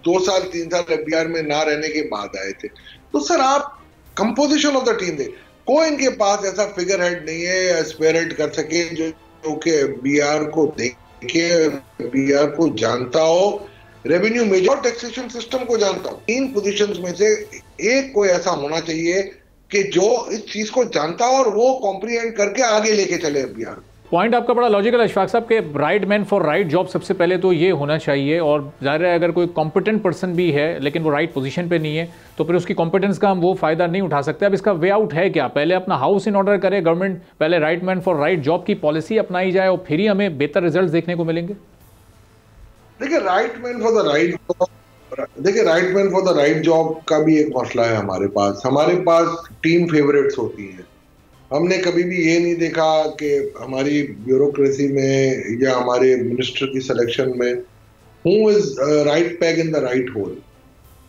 2 साल 3 साल एफबीआर में ना रहने के बाद आए थे। तो सर आप कंपोजिशन ऑफ द टीम दे, कोई इनके पास ऐसा फिगर हेड नहीं है स्पेयर हेड कर सके जो कि बीआर को देखे, बीआर को जानता हो, रेवेन्यू मेजर टैक्सेशन सिस्टम को जानता हो। 3 पोजीशंस में से एक कोई ऐसा होना चाहिए कि जो इस चीज को जानता हो और वो कॉम्प्रीहेंड करके आगे लेके चले बीआर। पॉइंट आपका बड़ा लॉजिकल है अशफाक साहब के, right man for right job सबसे पहले तो ये होना चाहिए, और ज़ाहिर है अगर कोई कॉम्पिटेंट पर्सन भी है लेकिन वो राइट पोजीशन पे नहीं है तो फिर उसकी कॉम्पिटेंस का हम वो फ़ायदा नहीं उठा सकते। अब इसका वे आउट है क्या? पहले अपना हाउस इन ऑर्डर करे गवर्नमेंट, पहले right man for right job की पॉलिसी अपनाई जाए और फिर ही हमें बेहतर रिजल्ट देखने को मिलेंगे। देखिए right man for the right job का भी एक मसला है हमारे पास टीम फेवरेट्स होती हैं। हमने कभी भी ये नहीं देखा कि हमारी ब्यूरोक्रेसी में या हमारे मिनिस्टर की सिलेक्शन में who is right peg in the right hole,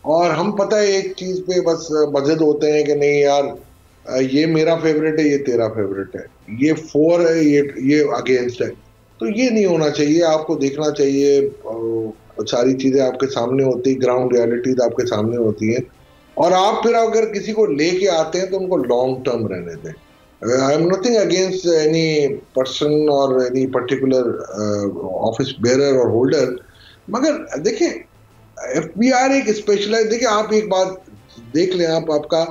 और हम पता है एक चीज पे बस मजद होते हैं कि नहीं यार ये मेरा फेवरेट है, ये तेरा फेवरेट है, ये फॉर है, ये अगेंस्ट है। तो ये नहीं होना चाहिए, आपको देखना चाहिए, सारी चीजें आपके सामने होती, ग्राउंड रियलिटीज आपके सामने होती हैं, और आप फिर अगर किसी को लेके आते हैं तो उनको लॉन्ग टर्म रहने दें। I am nothing against any person और एनी पर्टिकुलर ऑफिस बेयरर और होल्डर, मगर देखिए एफबीआर एक स्पेशलाइज, देखिए आप एक बात देख लें, आपका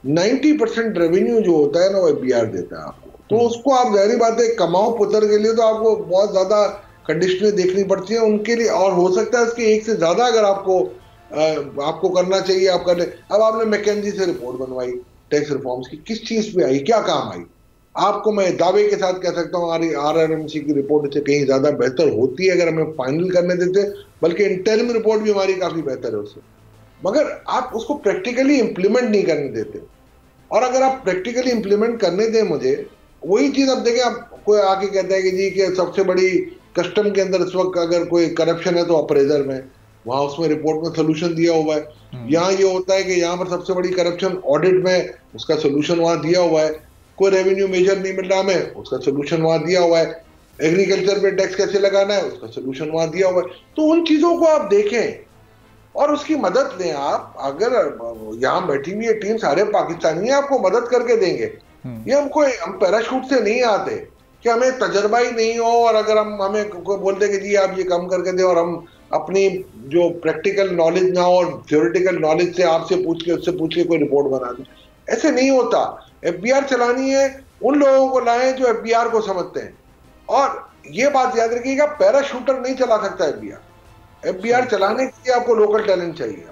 90% रेवेन्यू जो होता है ना वो एफबीआर देता है आपको, तो उसको आप जाहिर बात है कमाओ पुत्र के लिए तो आपको बहुत ज्यादा कंडीशनें देखनी पड़ती है उनके लिए, और हो सकता है उसके एक से ज्यादा अगर आपको करना चाहिए आप कर ले। अब आपने मैकेंजी से रिपोर्ट बनवाई टैक्स रिफॉर्म्स की, किस चीज पे आई, क्या काम आई? आपको मैं दावे के साथ कह सकता हूँ हमारी आरआरएमसी की रिपोर्ट से कहीं ज्यादा बेहतर होती है अगर हमें फाइनल करने देते, बल्कि इंटरिम रिपोर्ट भी हमारी काफी बेहतर है उससे, मगर आप उसको प्रैक्टिकली इंप्लीमेंट नहीं करने देते। और अगर आप प्रैक्टिकली इंप्लीमेंट करने दें मुझे, वही चीज अब देखें, आप कोई आके कहता है कि जी कि सबसे बड़ी कस्टम के अंदर इस वक्त अगर कोई करप्शन है तो अप्रेजर में, वहां उसमें रिपोर्ट में सोल्यूशन दिया हुआ है। यहाँ ये होता है कि यहाँ पर सबसे बड़ी करप्शन ऑडिट में, उसका सोल्यूशन वहां दिया हुआ है। कोई रेवेन्यू मेजर नहीं मिल रहा हमें, उसका सोल्यूशन वहां दिया हुआ है। एग्रीकल्चर पे टैक्स कैसे लगाना है, उसका सोल्यूशन वहां दिया हुआ है। तो उन चीजों को आप देखें और उसकी मदद लें। आप अगर यहाँ बैठी हुई टीम सारे पाकिस्तानी आपको मदद करके देंगे। ये हम पैराशूट से नहीं आते कि हमें तजर्बा ही नहीं हो और अगर हमें कोई बोलते कि जी आप ये कम करके दें और हम अपनी जो प्रैक्टिकल नॉलेज ना हो और थ्योरेटिकल नॉलेज से आपसे पूछ के उससे पूछ के कोई रिपोर्ट बना दें, ऐसे नहीं होता। एफबीआर चलानी है, उन लोगों को लाएं जो एफबीआर को समझते हैं। और ये बात याद रखिएगा, पैराशूटर नहीं चला सकता एफबीआर। एफबीआर चलाने के लिए आपको लोकल टैलेंट चाहिए।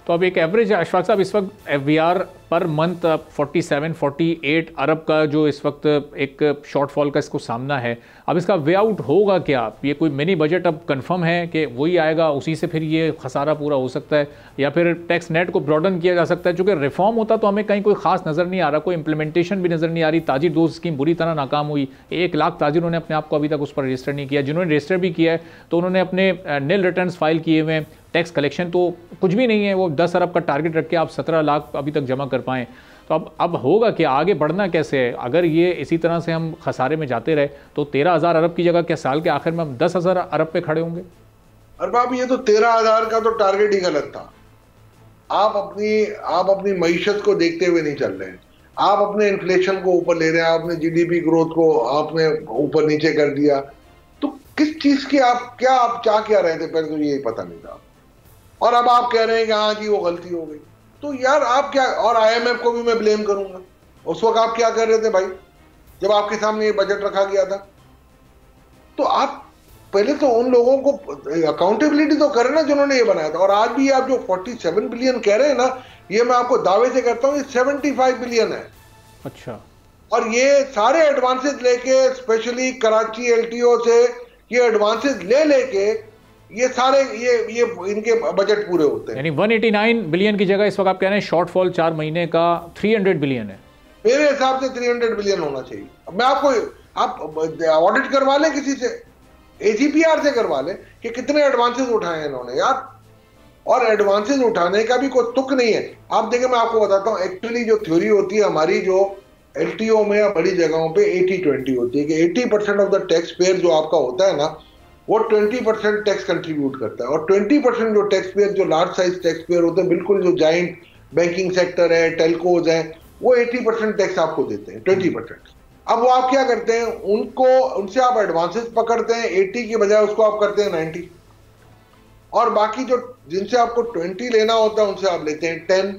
तो अब एक एवरेज अशफाक साहब इस वक्त एफबीआर पर मंथ 47-48 अरब का जो इस वक्त एक शॉर्टफॉल का इसको सामना है, अब इसका वे आउट होगा क्या? ये कोई मिनी बजट अब कंफर्म है कि वही आएगा, उसी से फिर ये खसारा पूरा हो सकता है, या फिर टैक्स नेट को ब्रॉडन किया जा सकता है? चूँकि रिफॉर्म होता तो हमें कहीं कोई खास नज़र नहीं आ रहा, कोई इंप्लीमेंटेशन भी नज़र नहीं आ रही। ताजिर दोस्त स्कीम बुरी तरह नाकाम हुई, 1 लाख ताजिरों ने अपने आप को अभी तक उस पर रजिस्टर नहीं किया। जिन्होंने रजिस्टर भी किया है तो उन्होंने अपने नील रिटर्न्स फाइल किए हुए हैं। टैक्स कलेक्शन तो कुछ भी नहीं है, वो 10 अरब का टारगेट रख के आप 17 लाख अभी तक जमा कर पाएँ। तो अब होगा कि आगे बढ़ना कैसे है? अगर ये इसी तरह से हम खसारे में जाते रहे तो 13,000 अरब की जगह क्या साल के आखिर में हम 10,000 अरब पे खड़े होंगे? अरबाब, ये तो 13,000 का तो टारगेट ही गलत था। आप अपनी मईशत को देखते हुए नहीं चल रहे हैं। आप अपने इन्फ्लेशन को ऊपर ले रहे हैं, आपने जीडीपी ग्रोथ को आपने ऊपर नीचे कर दिया। तो किस चीज की आप चाह क्या रहे थे? पहले तो ये पता नहीं था, और अब आप कह रहे हैं कि हाँ जी वो गलती हो गई। तो यार आप क्या, और आईएमएफ को भी मैं ब्लेम करूंगा। उस वक्त आप क्या कर रहे थे भाई, जब आपके सामने ये बजट रखा गया था? तो आप पहले तो उन लोगों को अकाउंटेबिलिटी तो करें ना जिन्होंने ये बनाया था। और आज भी आप जो 47 बिलियन कह रहे हैं ना, ये मैं आपको दावे से करता हूं ये 75 बिलियन है। अच्छा। और ये सारे एडवांसेस लेके, स्पेशली कराची एलटीओ से ये एडवांसेस लेके ये सारे ये इनके बजट पूरे होते हैं। यानी 189 बिलियन की जगह इस वक्त आप कह रहे हैं शॉर्टफॉल 4 महीने का 300 बिलियन है। मेरे हिसाब से 300 बिलियन होना चाहिए। अब मैं आप ऑडिट करवा लें किसी से, एजीपीआर से करवा लें कि कितने एडवांसेस उठाए हैं इन्होंने यार। और एडवांसेस उठाने का भी कोई तुक नहीं है। आप देखें, मैं आपको बताता हूं, एक्चुअली जो थ्योरी होती है हमारी, जो एलटीओ में या बड़ी जगहों पे 80-20 होती है कि 80% ऑफ द टैक्स पेयर जो आपका होता है ना, वो 20% टैक्स कंट्रीब्यूट करता है। और 20% जो टैक्स पेयर, जो लार्ज साइज टैक्स पेयर होते हैं, बिल्कुल जो जाइंट बैंकिंग सेक्टर है, टेलकोज है, वो 80% टैक्स आपको देते हैं, 20%। अब वो आप क्या करते हैं, उनसे आप एडवांसेस पकड़ते हैं, 80 की बजाय उसको आप करते हैं 90। और बाकी जो जिनसे आपको 20 लेना होता है उनसे आप लेते हैं 10।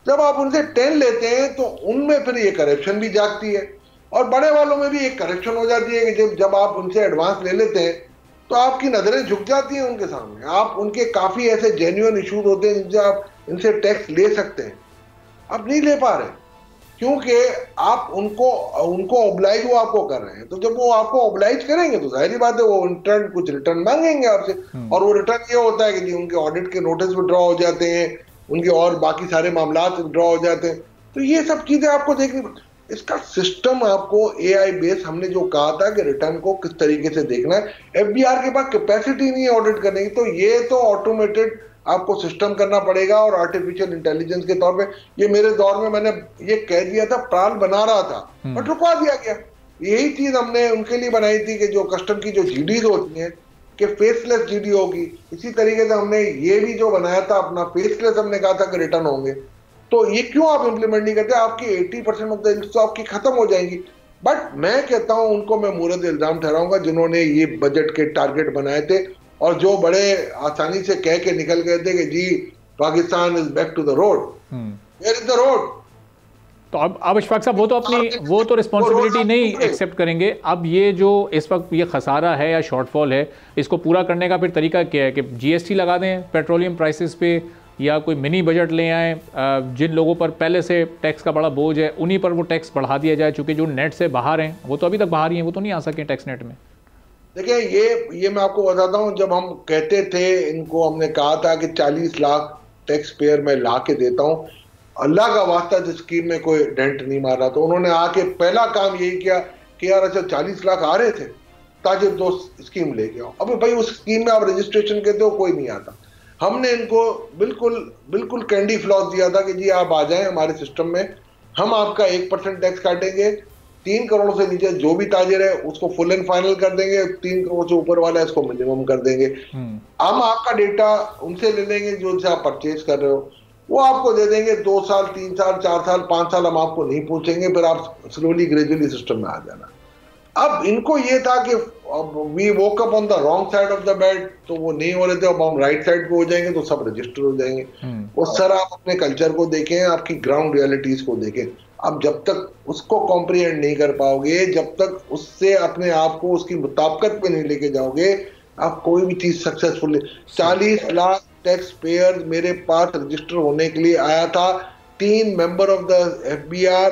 जब आप उनसे 10 लेते हैं तो उनमें फिर ये करप्शन भी जागती है। और बड़े वालों में भी एक करप्शन हो जाती है कि जब आप उनसे एडवांस ले लेते हैं तो आपकी नजरें झुक जाती हैं उनके सामने। आप उनके काफी ऐसे जेन्युइन इश्यूज होते हैं जिनसे आप इनसे टैक्स ले सकते हैं, आप नहीं ले पा रहे क्योंकि आप उनको ऑब्लाइज वो आपको कर रहे हैं। तो जब वो आपको ऑब्लाइज करेंगे तो जाहिर बात है वो कुछ रिटर्न मांगेंगे आपसे। और वो रिटर्न ये होता है कि जी उनके ऑडिट के नोटिस विड्रॉ हो जाते हैं, उनके और बाकी सारे मामला विड्रॉ हो जाते हैं। तो ये सब चीजें आपको देखनी, इसका सिस्टम आपको एआई बेस, हमने जो कहा था कि रिटर्न को किस तरीके से देखना है, एफबीआर के पास कैपेसिटी नहीं है ऑडिट करने की। तो ये तो ऑटोमेटेड आपको सिस्टम करना पड़ेगा और आर्टिफिशियल इंटेलिजेंस के तौर पे। ये मेरे दौर में मैंने ये कह दिया था, प्राल बना रहा था और रुकवा दिया गया। यही चीज हमने उनके लिए बनाई थी कि जो कस्टम की जो जीडीज होती हैं कि फेसलेस जीडी होगी। इसी तरीके से हमने ये भी जो बनाया था अपना फेसलेस, हमने कहा था कि रिटर्न होंगे। तो ये क्यों आप इंप्लीमेंट नहीं करते? आपकी 80% ऑफ द इल्स तो आपकी खत्म हो जाएंगी। बट मैं कहता हूं उनको मैं मुरद इल्जाम ठहराऊंगा जिन्होंने ये बजट के टारगेट बनाए थे और जो बड़े आसानी से कह के निकल गए थे कि जी Pakistan is back to the road. Where is the road? तो अब अशफाक साहब वो तो रिस्पॉन्सिबिलिटी नहीं एक्सेप्ट करेंगे। अब ये जो इस वक्त ये खसारा है या शॉर्टफॉल है, इसको पूरा करने का फिर तरीका क्या है कि जीएसटी लगा दें पेट्रोलियम प्राइसेस पे या कोई मिनी बजट ले आएँ, जिन लोगों पर पहले से टैक्स का बड़ा बोझ है उन्हीं पर वो टैक्स बढ़ा दिया जाए, चूँकि जो नेट से बाहर हैं वो तो अभी तक बाहर ही हैं, वो तो नहीं आ सके टैक्स नेट में। देखिए ये मैं आपको बताता हूँ, जब हम कहते थे इनको, हमने कहा था कि 40 लाख टैक्स पेयर मैं ला के देता हूँ, अल्लाह का वास्ता जिस स्कीम में कोई डेंट नहीं मारा, तो उन्होंने आके पहला काम यही किया कि यार अच्छा 40 लाख आ रहे थे, ताजिर दोस्त स्कीम लेके आओ। अबे भाई उस स्कीम में आप रजिस्ट्रेशन कहते हो, कोई नहीं आता। हमने इनको बिल्कुल कैंडी फ्लॉस दिया था कि जी आप आ जाएं हमारे सिस्टम में, हम आपका 1% टैक्स काटेंगे, 3 करोड़ से नीचे जो भी ताजिर है उसको फुल एंड फाइनल कर देंगे, 3 करोड़ से ऊपर वाला है इसको मिनिमम कर देंगे। हम आपका डेटा उनसे ले लेंगे जो आप परचेज कर रहे हो, वो आपको दे देंगे 2 साल 3 साल 4 साल 5 साल हम आपको नहीं पूछेंगे, फिर आप स्लोली ग्रेजुअली सिस्टम में आ जाना। अब इनको ये था कि we woke up on the wrong side of the bed, तो वो नहीं हो रहे थे, अब हम राइट साइड पे हो जाएंगे तो सब रजिस्टर हो जाएंगे। वो सर आप अपने कल्चर को देखें, आपकी ग्राउंड रियलिटीज को देखें। अब जब तक उसको कॉम्प्रिहेंड नहीं कर पाओगे, जब तक उससे अपने आप को उसकी मुताबिकत पे नहीं लेके जाओगे, आप कोई भी चीज सक्सेसफुल 40 लाख टैक्स पेयर मेरे पास रजिस्टर होने के लिए आया था। 3 member of the FBI,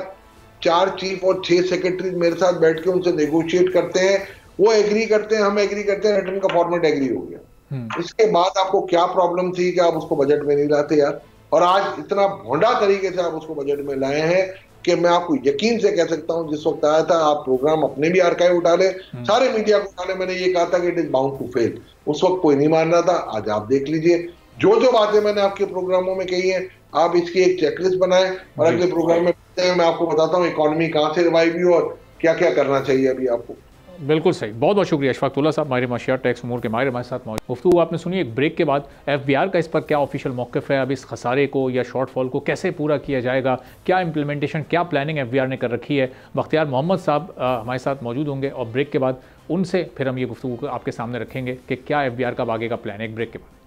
4 chief और 6 सेक्रेटरी मेरे साथ बैठ के उनसे नेगोशिएट करते हैं, वो एग्री करते हैं, हम एग्री करते हैं, रिटर्न का फॉर्मेट एग्री हो गया। इसके बाद आपको क्या प्रॉब्लम थी कि आप उसको बजट में नहीं लाते यार, और आज इतना भोंडा तरीके से आप उसको बजट में लाए हैं कि मैं आपको यकीन से कह सकता हूं, जिस वक्त आया था आप प्रोग्राम अपने भी आर्काइव उठा ले, सारे मीडिया को उठा ले, मैंने ये कहा था कि it is bound to fail. उस वक्त कोई नहीं मान रहा था, आज आप देख लीजिए जो बातें मैंने आपके प्रोग्रामों में कही हैं, आप इसकी एक चेकलिस्ट बनाएं और अगले प्रोग्राम में मैं आपको बताता हूँ इकोनॉमी कहां से रिवाइव हुई और क्या क्या करना चाहिए अभी आपको। बिल्कुल सही, बहुत बहुत शुक्रिया अशफाकुल्ला साहब, माहिर माशियात टैक्स उमूर के माहिर हमारे साथ मौजूद। गुफ्तगू आपने सुनी। एक ब्रेक के बाद FBR का इस पर क्या ऑफिशियल मौक़िफ़ है, अब इस खसारे को या शॉर्टफॉल को कैसे पूरा किया जाएगा, क्या इंप्लीमेंटेशन, क्या प्लानिंग FBR ने कर रखी है, बख्तियार मोहम्मद साहब हमारे साथ मौजूद होंगे और ब्रेक के बाद उनसे फिर हम ये गुफ्तगू आपके सामने रखेंगे कि क्या FBR का आगे का प्लान है। एक ब्रेक के बाद।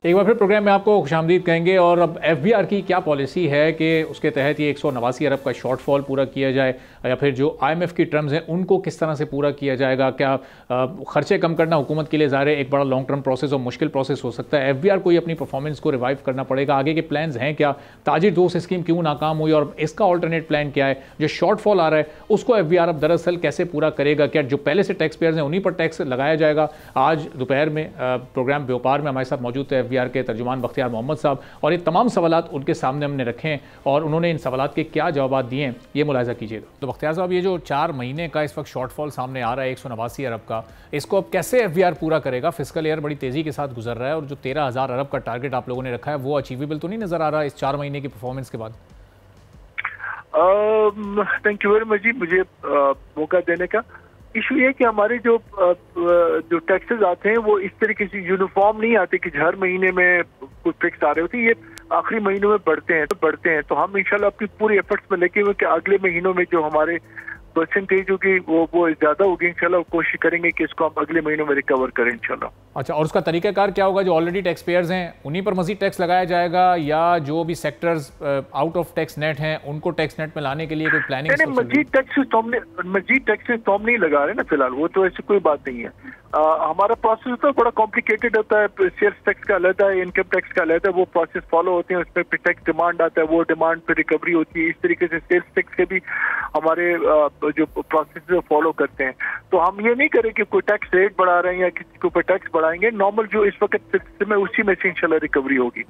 एक बार फिर प्रोग्राम में आपको खुशामदीद कहेंगे। और अब FBR की क्या पॉलिसी है कि उसके तहत ये 189 अरब का शॉर्टफॉल पूरा किया जाए, या फिर जो IMF की टर्म्स हैं उनको किस तरह से पूरा किया जाएगा। क्या खर्चे कम करना हुकूमत के लिए ज़ाहिर एक बड़ा लॉन्ग टर्म प्रोसेस और मुश्किल प्रोसेस हो सकता है। FBR को ही अपनी परफॉर्मेंस को रिवाइव करना पड़ेगा। आगे के प्लान्स हैं क्या, ताजिर दोस्त स्कीम क्यों नाकाम हुई और इसका ऑल्टरनेट प्लान क्या है। जो शॉर्टफॉल आ रहा है उसको FBR अब दरअसल कैसे पूरा करेगा। क्या जो पहले से टैक्स पेयर्स हैं उन्हीं पर टैक्स लगाया जाएगा। आज दोपहर में प्रोग्राम व्यापार में हमारे साथ मौजूद थे FBR के तर्जुमान बख्तियार मोहम्मद साहब, और ये तमाम सवालात उनके सामने हमने रखे हैं और उन्होंने इन सवालात के क्या जवाब दिए हैं ये मुलाहिजा कीजिएगा। तो बख्तियार साहब, ये जो 4 महीने का इस वक्त शॉर्टफॉल सामने आ रहा है 189 अरब का, इसको अब कैसे FBR पूरा करेगा। फिस्कल ईयर बड़ी तेज़ी के साथ गुजर रहा है और जो 13,000 अरब का टारगेट आप लोगों ने रखा है वो अचीवेबल तो नहीं नज़र आ रहा इस 4 महीने की परफॉर्मेंस के बाद। थैंक यू वेरी मच जी, मुझे मौका देने का। इशू ये कि हमारे जो टैक्सेस आते हैं वो इस तरीके से यूनिफॉर्म नहीं आते कि हर महीने में कुछ फिक्स आ रहे होते हैं, ये आखिरी महीनों में बढ़ते हैं। तो हम इंशाल्लाह अपनी पूरी एफर्ट्स में लेके हुए कि अगले महीनों में जो हमारे परसेंटेज होगी वो ज्यादा होगी इंशाल्लाह। कोशिश करेंगे कि इसको हम अगले महीनों में रिकवर करें इंशाल्लाह। अच्छा, और उसका तरीकाकार क्या होगा। जो ऑलरेडी टैक्स पेयर्स हैं उन्हीं पर मजीद टैक्स लगाया जाएगा, या जो भी sectors out of tax net हैं उनको टैक्स नेट में लाने के लिए कोई प्लानिंग। मजीद टैक्सेस तो हम नहीं लगा रहे ना फिलहाल, वो तो ऐसी कोई बात नहीं है। हमारा प्रोसेस तो बड़ा कॉम्प्लिकेटेड होता है। सेल्स टैक्स का अलग है, इनकम टैक्स का अलग है, वो प्रोसेस फॉलो होते हैं। उसमें टैक्स डिमांड आता है, वो डिमांड पे रिकवरी होती है। इस तरीके से सेल्स टैक्स के भी हमारे जो प्रोसेस फॉलो करते हैं। तो हम ये नहीं करें कि कोई टैक्स रेट बढ़ा रहे हैं या किसी के ऊपर टैक्स बढ़ाएंगे। नॉर्मल जो इस वक्त सिस्टम है उसी में से इंशाल्लाह रिकवरी होगी।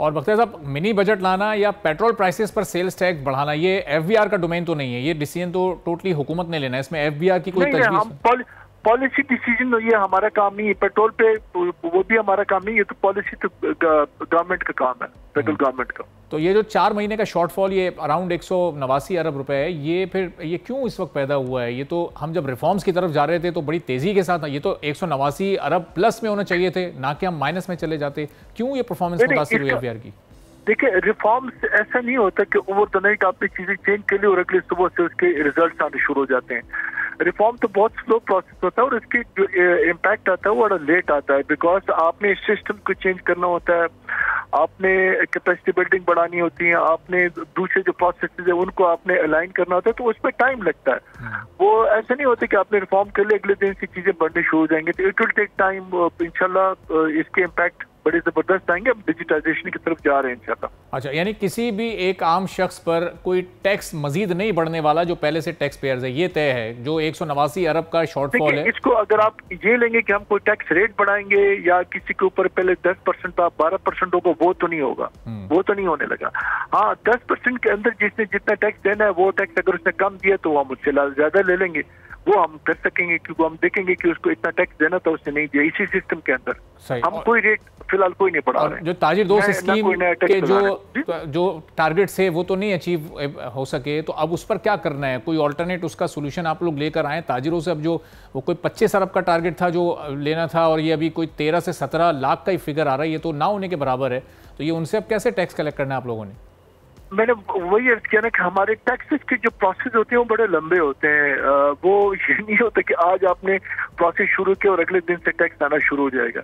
और बख्तियार साहब, मिनी बजट लाना या पेट्रोल प्राइसेस पर सेल्स टैक्स बढ़ाना ये FBR का डोमेन तो नहीं है, ये डिसीजन तो टोटली हुकूमत ने लेना है। इसमें FBR की कोई तजवीज़, पॉलिसी डिसीजन ये हमारा काम नहीं है। पेट्रोल पे वो भी हमारा काम नहीं है, तो पॉलिसी तो गवर्नमेंट का काम है, फेडरल गवर्नमेंट का। तो ये जो 4 महीने का शॉर्टफॉल ये अराउंड 189 अरब रुपए है, ये फिर ये क्यों इस वक्त पैदा हुआ है। ये तो हम जब रिफॉर्म्स की तरफ जा रहे थे तो बड़ी तेजी के साथ, ये तो 189 अरब प्लस में होने चाहिए थे, ना कि हम माइनस में चले जाते। क्यों ये परफॉर्मेंस मुतासिर हुई FBR की। देखिए, रिफॉर्म्स ऐसा नहीं होता कि ओवर द नाइट आपने चीजें चेंज कर ली और अगले सुबह से उसके रिजल्ट आने शुरू हो जाते हैं। रिफॉर्म तो बहुत स्लो प्रोसेस होता है और इसकी जो इम्पैक्ट आता है वो बड़ा लेट आता है, बिकॉज आपने सिस्टम को चेंज करना होता है, आपने कैपेसिटी बिल्डिंग बढ़ानी होती है, आपने दूसरे जो प्रोसेसेस है उनको आपने अलाइन करना होता है, तो उसमें टाइम लगता है। वो ऐसा नहीं होता कि आपने रिफॉर्म कर लिया अगले दिन से चीजें बढ़ने शुरू हो जाएंगे, तो इट विल टेक टाइम। इंशाल्लाह इसके इम्पैक्ट बड़े जबरदस्त आएंगे। अब डिजिटाइजेशन की तरफ जा रहे हैं इंशाल्लाह। अच्छा, यानी किसी भी एक आम शख्स पर कोई टैक्स मजीद नहीं बढ़ने वाला जो पहले से टैक्स पेयर्स है, ये तय है। जो 189 अरब का शॉर्टफॉल है, इसको अगर आप ये लेंगे कि हम कोई टैक्स रेट बढ़ाएंगे या किसी के ऊपर पहले 10% आप 12% होगा, वो तो नहीं होगा, वो तो नहीं होने लगा। हाँ, 10% के अंदर जिसने जितना टैक्स देना है वो टैक्स अगर उसने कम दिया तो हम उससे ज्यादा ले लेंगे, वो हम कर सकेंगे, क्योंकि हम देखेंगे कि उसको इतना टैक्स देना था उसने नहीं दिया। इसी सिस्टम के अंदर हम कोई रेट फिलहाल कोई नहीं बढ़ा रहे हैं। जो ताजिर दोस्त स्कीम के जो टारगेट्स है वो तो नहीं अचीव हो सके, तो अब उस पर क्या करना है? कोई ऑल्टरनेट उसका सोल्यूशन आप लोग लेकर आए ताजिरों से? अब जो वो कोई 25 अरब का टारगेट था जो लेना था, और ये अभी कोई 13 से 17 लाख का ही फिगर आ रहा है, ये तो ना होने के बराबर है। तो ये उनसे अब कैसे टैक्स कलेक्ट करना है आप लोगों ने? मैंने वही अर्ज किया ना कि हमारे टैक्सेस के जो प्रोसेस होते हैं वो बड़े लंबे होते हैं। वो ये नहीं होता कि आज आपने प्रोसेस शुरू किया और अगले दिन से टैक्स आना शुरू हो जाएगा।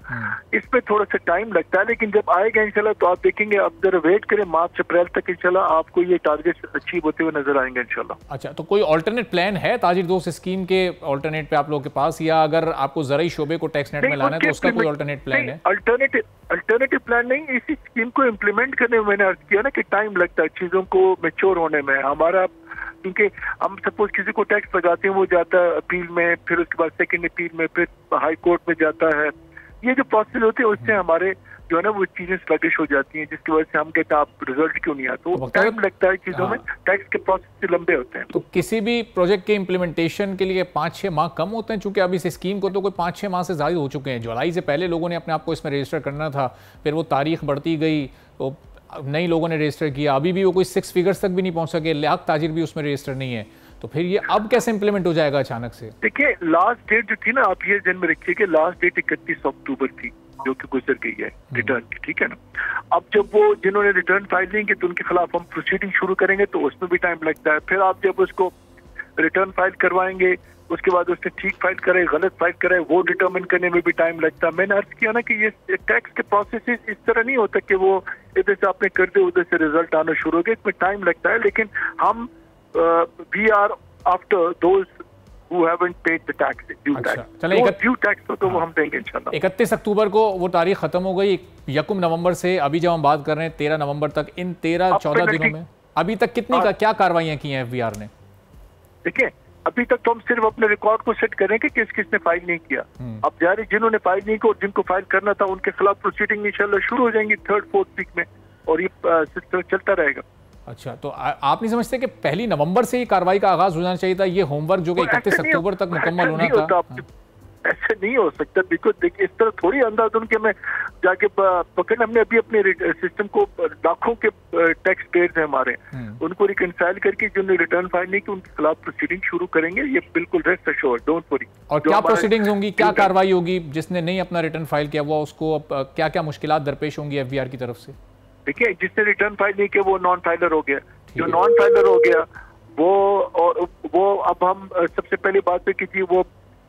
इसमें थोड़ा सा टाइम लगता है, लेकिन जब आएगा इंशाल्लाह तो आप देखेंगे। अब जरा वेट करें, मार्च अप्रैल तक इंशाल्लाह आपको ये टारगेट अचीव होते हुए नजर आएंगे इंशाल्लाह। अच्छा, तो कोई ऑल्टरनेट प्लान है ताजिर दोस्त स्कीम के ऑल्टरनेट पे आप लोगों के पास, या अगर आपको ज़राई शोबे को टैक्स नेट में लाना है तो उसका कोई ऑल्टरनेट प्लान है? अल्टरनेटिव प्लान नहीं, इसी स्कीम को इम्प्लीमेंट करने में मैंने अर्ज किया ना कि टाइम लगता है चीजों को मैच्योर होने में हमारा। क्योंकि हम सपोज किसी को टैक्स लगाते हैं, वो जाता है अपील में, फिर उसके बाद सेकंड अपील में, फिर हाई कोर्ट में जाता है। ये जो प्रोसेस होते हैं उससे हमारे जो है ना वो चीजें स्लगिश हो जाती हैं, जिसकी वजह से हम कहते हैं आप रिजल्ट क्यों नहीं आता। तो टाइम लगता है चीजों में, टैक्स के प्रोसेस लंबे होते हैं। तो किसी भी प्रोजेक्ट के इम्प्लीमेंटेशन के लिए 5-6 माह कम होते हैं, चूंकि अब इस स्कीम को तो कोई 5-6 माह से ज़्यादा हो चुके हैं। जुलाई से पहले लोगों ने अपने आप को इसमें रजिस्टर करना था, फिर वो तारीख बढ़ती गई, तो नई लोगों ने रजिस्टर किया, अभी भी वो कोई 6 फिगर्स तक भी नहीं पहुंच सके, लाख ताजिर भी उसमें रजिस्टर नहीं है। तो फिर ये अब कैसे इंप्लीमेंट हो जाएगा अचानक से? देखिए, लास्ट डेट जो थी ना, आप ये ध्यान में रखिए कि लास्ट डेट 31 अक्टूबर थी, जो कि गुजर गई है रिटर्न की, ठीक है ना। अब जब वो जिन्होंने रिटर्न फाइल नहीं की तो उनके खिलाफ हम प्रोसीडिंग शुरू करेंगे, तो उसमें भी टाइम लगता है। फिर आप जब उसको रिटर्न फाइल करवाएंगे, उसके बाद उसने ठीक फाइल करे, गलत फाइल करे, वो डिटरमिन करने में भी टाइम लगता है। मैंने अर्ज किया ना कि ये टैक्स के प्रोसेस इस तरह नहीं होता कि वो इधर से आपने कर दे उधर से रिजल्ट आना शुरू हो गया, इसमें टाइम लगता है। लेकिन हम we are after those who haven't paid the tax, due tax. चले due tax तो वो हम देंगे इंशाल्लाह। 31 अक्टूबर को वो तारीख खत्म हो गई। 1 नवंबर से अभी जब हम बात कर रहे हैं 13 नवंबर तक, इन 13-14 दिनों में अभी तक कितनी का क्या कार्रवाइयां की हैं एफबीआर ने? देखिए, अभी तक तो हम सिर्फ अपने रिकॉर्ड को सेट करें कि किसने फाइल नहीं किया। अब जारी जिन्होंने फाइल नहीं किया और जिनको फाइल करना था उनके खिलाफ प्रोसीडिंग इंशाल्लाह शुरू हो जाएंगी 3rd-4th वीक में, और ये सिस्टम चलता रहेगा। अच्छा, तो आप नहीं समझते कि 1 नवंबर से ही कार्रवाई का आगाज हो जाना चाहिए था? ये होमवर्क जो कि 31 अक्टूबर तक मुकम्मल होना था। ऐसे नहीं हो सकता। बिल्कुल देखिए, इस तरह थोड़ी अंदाज उनके में जाके पकड़। हमने अभी अपने सिस्टम को, लाखों के टैक्स पेयर्स हैं हमारे, उनको रिकंसाइल करके जिन्होंने रिटर्न फाइल नहीं की उनके खिलाफ प्रोसीडिंग शुरू करेंगे। ये बिल्कुल रेस्ट अश्योर्ड, डोंट वरी। और क्या प्रोसीडिंग्स होंगी, क्या कार्रवाई होगी? जिसने नहीं अपना रिटर्न फाइल किया हुआ उसको अब क्या क्या मुश्किलात दरपेश होंगी एफबीआर की तरफ से? देखिए, जिसने रिटर्न फाइल नहीं किया वो नॉन फाइलर हो गया। जो नॉन फाइलर हो गया वो अब हम सबसे पहली बात पे कीजिए, वो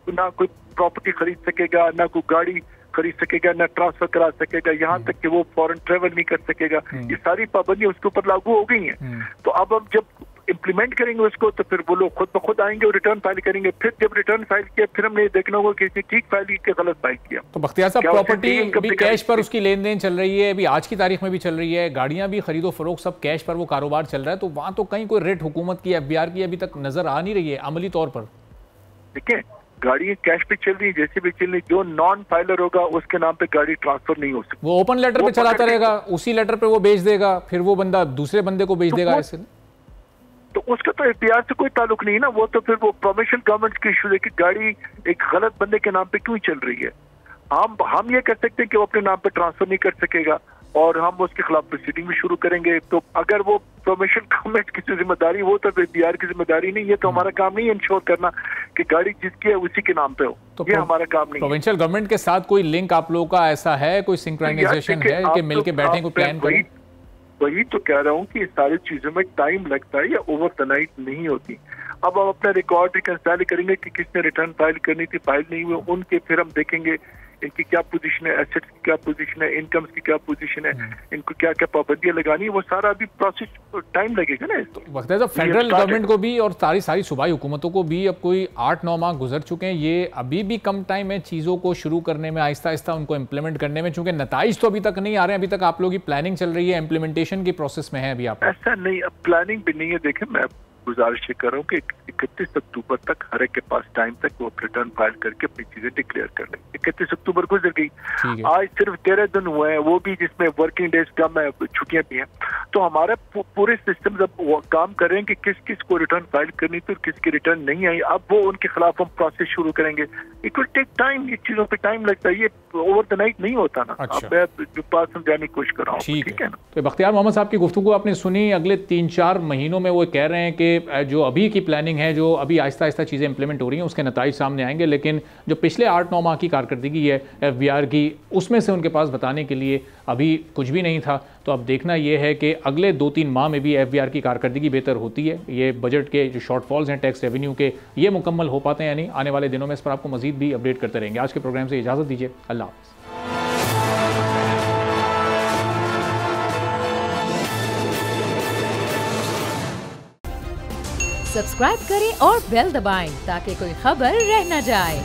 ना कोई प्रॉपर्टी खरीद सकेगा, ना कोई गाड़ी खरीद सकेगा, ना ट्रांसफर करा सकेगा, यहाँ तक कि वो फॉरेन ट्रेवल नहीं कर सकेगा। ये सारी पाबंदियां उसके ऊपर लागू हो गई हैं। तो अब हम जब इम्प्लीमेंट करेंगे उसको तो फिर वो लोग खुद ब खुद आएंगे और रिटर्न फाइल करेंगे। फिर जब रिटर्न फाइल किया फिर हमने देखना होगा कि इसने ठीक फाइल की गलत फाइल किया। तो बख्तियार साहब, प्रॉपर्टी भी कैश पर उसकी लेन देन चल रही है, अभी आज की तारीख में भी चल रही है, गाड़ियां भी खरीदो फरोख्त सब कैश पर वो कारोबार चल रहा है। तो वहां तो कहीं कोई रेट हुकूमत की एफबीआर की अभी तक नजर आ नहीं रही है अमली तौर पर। देखिए, गाड़ी कैश पे चल रही है, जैसे भी चल रही, जो नॉन फाइलर होगा उसके नाम पे गाड़ी ट्रांसफर नहीं हो सकती। वो ओपन लेटर पे चलाता रहेगा, उसी लेटर पे वो बेच देगा, फिर वो बंदा दूसरे बंदे को बेच देगा। ऐसे तो उसका तो एफबीआर से कोई ताल्लुक नहीं है ना। वो तो फिर वो प्रोविंशियल गवर्नमेंट की इशू है कि गाड़ी एक गलत बंदे के नाम पे क्यों चल रही है। हम ये कर सकते हैं कि वो अपने नाम पे ट्रांसफर नहीं कर सकेगा और हम उसके खिलाफ प्रोसीडिंग भी शुरू करेंगे। तो अगर वो प्रोविंशियल गवर्नमेंट की जिम्मेदारी, वो तो एफबीआर की जिम्मेदारी नहीं है। तो हमारा काम नहीं है इंश्योर करना कि गाड़ी जिसकी है उसी के नाम पे हो, तो ये हमारा काम नहीं है। प्रोविंशियल गवर्नमेंट के साथ कोई लिंक आप लोगों का ऐसा है, कोई सिंक्रोनाइजेशन है कि मिलके बैठे कोई प्लान करें? वही तो कह रहा हूँ कि सारी चीजों में टाइम लगता है, या ओवर द नाइट नहीं होती। अब हम अपना रिकॉर्ड रिकंसाइल करेंगे कि किसने रिटर्न फाइल करनी थी, फाइल नहीं हुई उनके, फिर हम देखेंगे इनकी क्या पोजीशन है, एसेट्स की क्या पोजीशन है, इनकम्स की क्या पोजीशन है, इनको क्या क्या पाबंदियां लगानी है, वो सारा अभी प्रोसेस टाइम लगेगा ना इसको। वक्त है फेडरल गवर्नमेंट को भी और सारी सूबाई हुकूमतों को भी अब कोई 8-9 माह गुजर चुके हैं, ये अभी भी कम टाइम है चीज़ों को शुरू करने में, आहिस्ता आहिस्ता उनको इम्प्लीमेंट करने में, चूंकि नताइज तो अभी तक नहीं आ रहे हैं, अभी तक आप लोगों की प्लानिंग चल रही है, इम्प्लीमेंटेशन की प्रोसेस में है अभी आप? ऐसा नहीं, अब प्लानिंग भी नहीं है। देखें, मैं गुजारिश कर रहा हूँ कि 31 अक्टूबर तक हर एक के पास टाइम तक वो रिटर्न फाइल करके अपनी चीजें डिक्लेयर कर लें। 31 अक्टूबर गुजर गई, आज सिर्फ 13 दिन हुए हैं, वो भी जिसमें वर्किंग डेज कम है, छुट्टियां भी हैं। तो हमारे पूरे सिस्टम अब काम कर रहे हैं कि किस किस को रिटर्न फाइल करनी थी और किसकी रिटर्न नहीं आई। अब वो उनके खिलाफ हम प्रोसेस शुरू करेंगे। इट विल टेक टाइम, ये चीजों पे टाइम लगता है, ये ओवर द नाइट नहीं होता ना। अच्छा। अब मैं बात समझाने की कोशिश कर रहा हूँ, ठीक है ना। तो बख्तियार मोहम्मद साहब की गुफ्तगू आपने सुनी, अगले 3-4 महीनों में वो कह रहे हैं कि जो अभी की प्लानिंग है, जो अभी आहिस्ता आहिस्ता चीज़ें इंप्लीमेंट हो रही हैं, उसके नताइज सामने आएंगे, लेकिन जो पिछले 8-9 माह की कारकर्दगी है FBR की, उसमें से उनके पास बताने के लिए अभी कुछ भी नहीं था। तो अब देखना यह है कि अगले 2-3 माह में भी FBR की कारकर्दगी बेहतर होती है, ये बजट के जो शॉर्टफॉल्स हैं टैक्स रेवेन्यू के, ये मुकम्मल हो पाते हैं या नहीं। आने वाले दिनों में इस पर आपको मजीद भी अपडेट करते रहेंगे। आज के प्रोग्राम से इजाज़त दीजिए, अल्लाह हाफ़िज़। सब्सक्राइब करें और बेल दबाएं ताकि कोई खबर रह न जाए।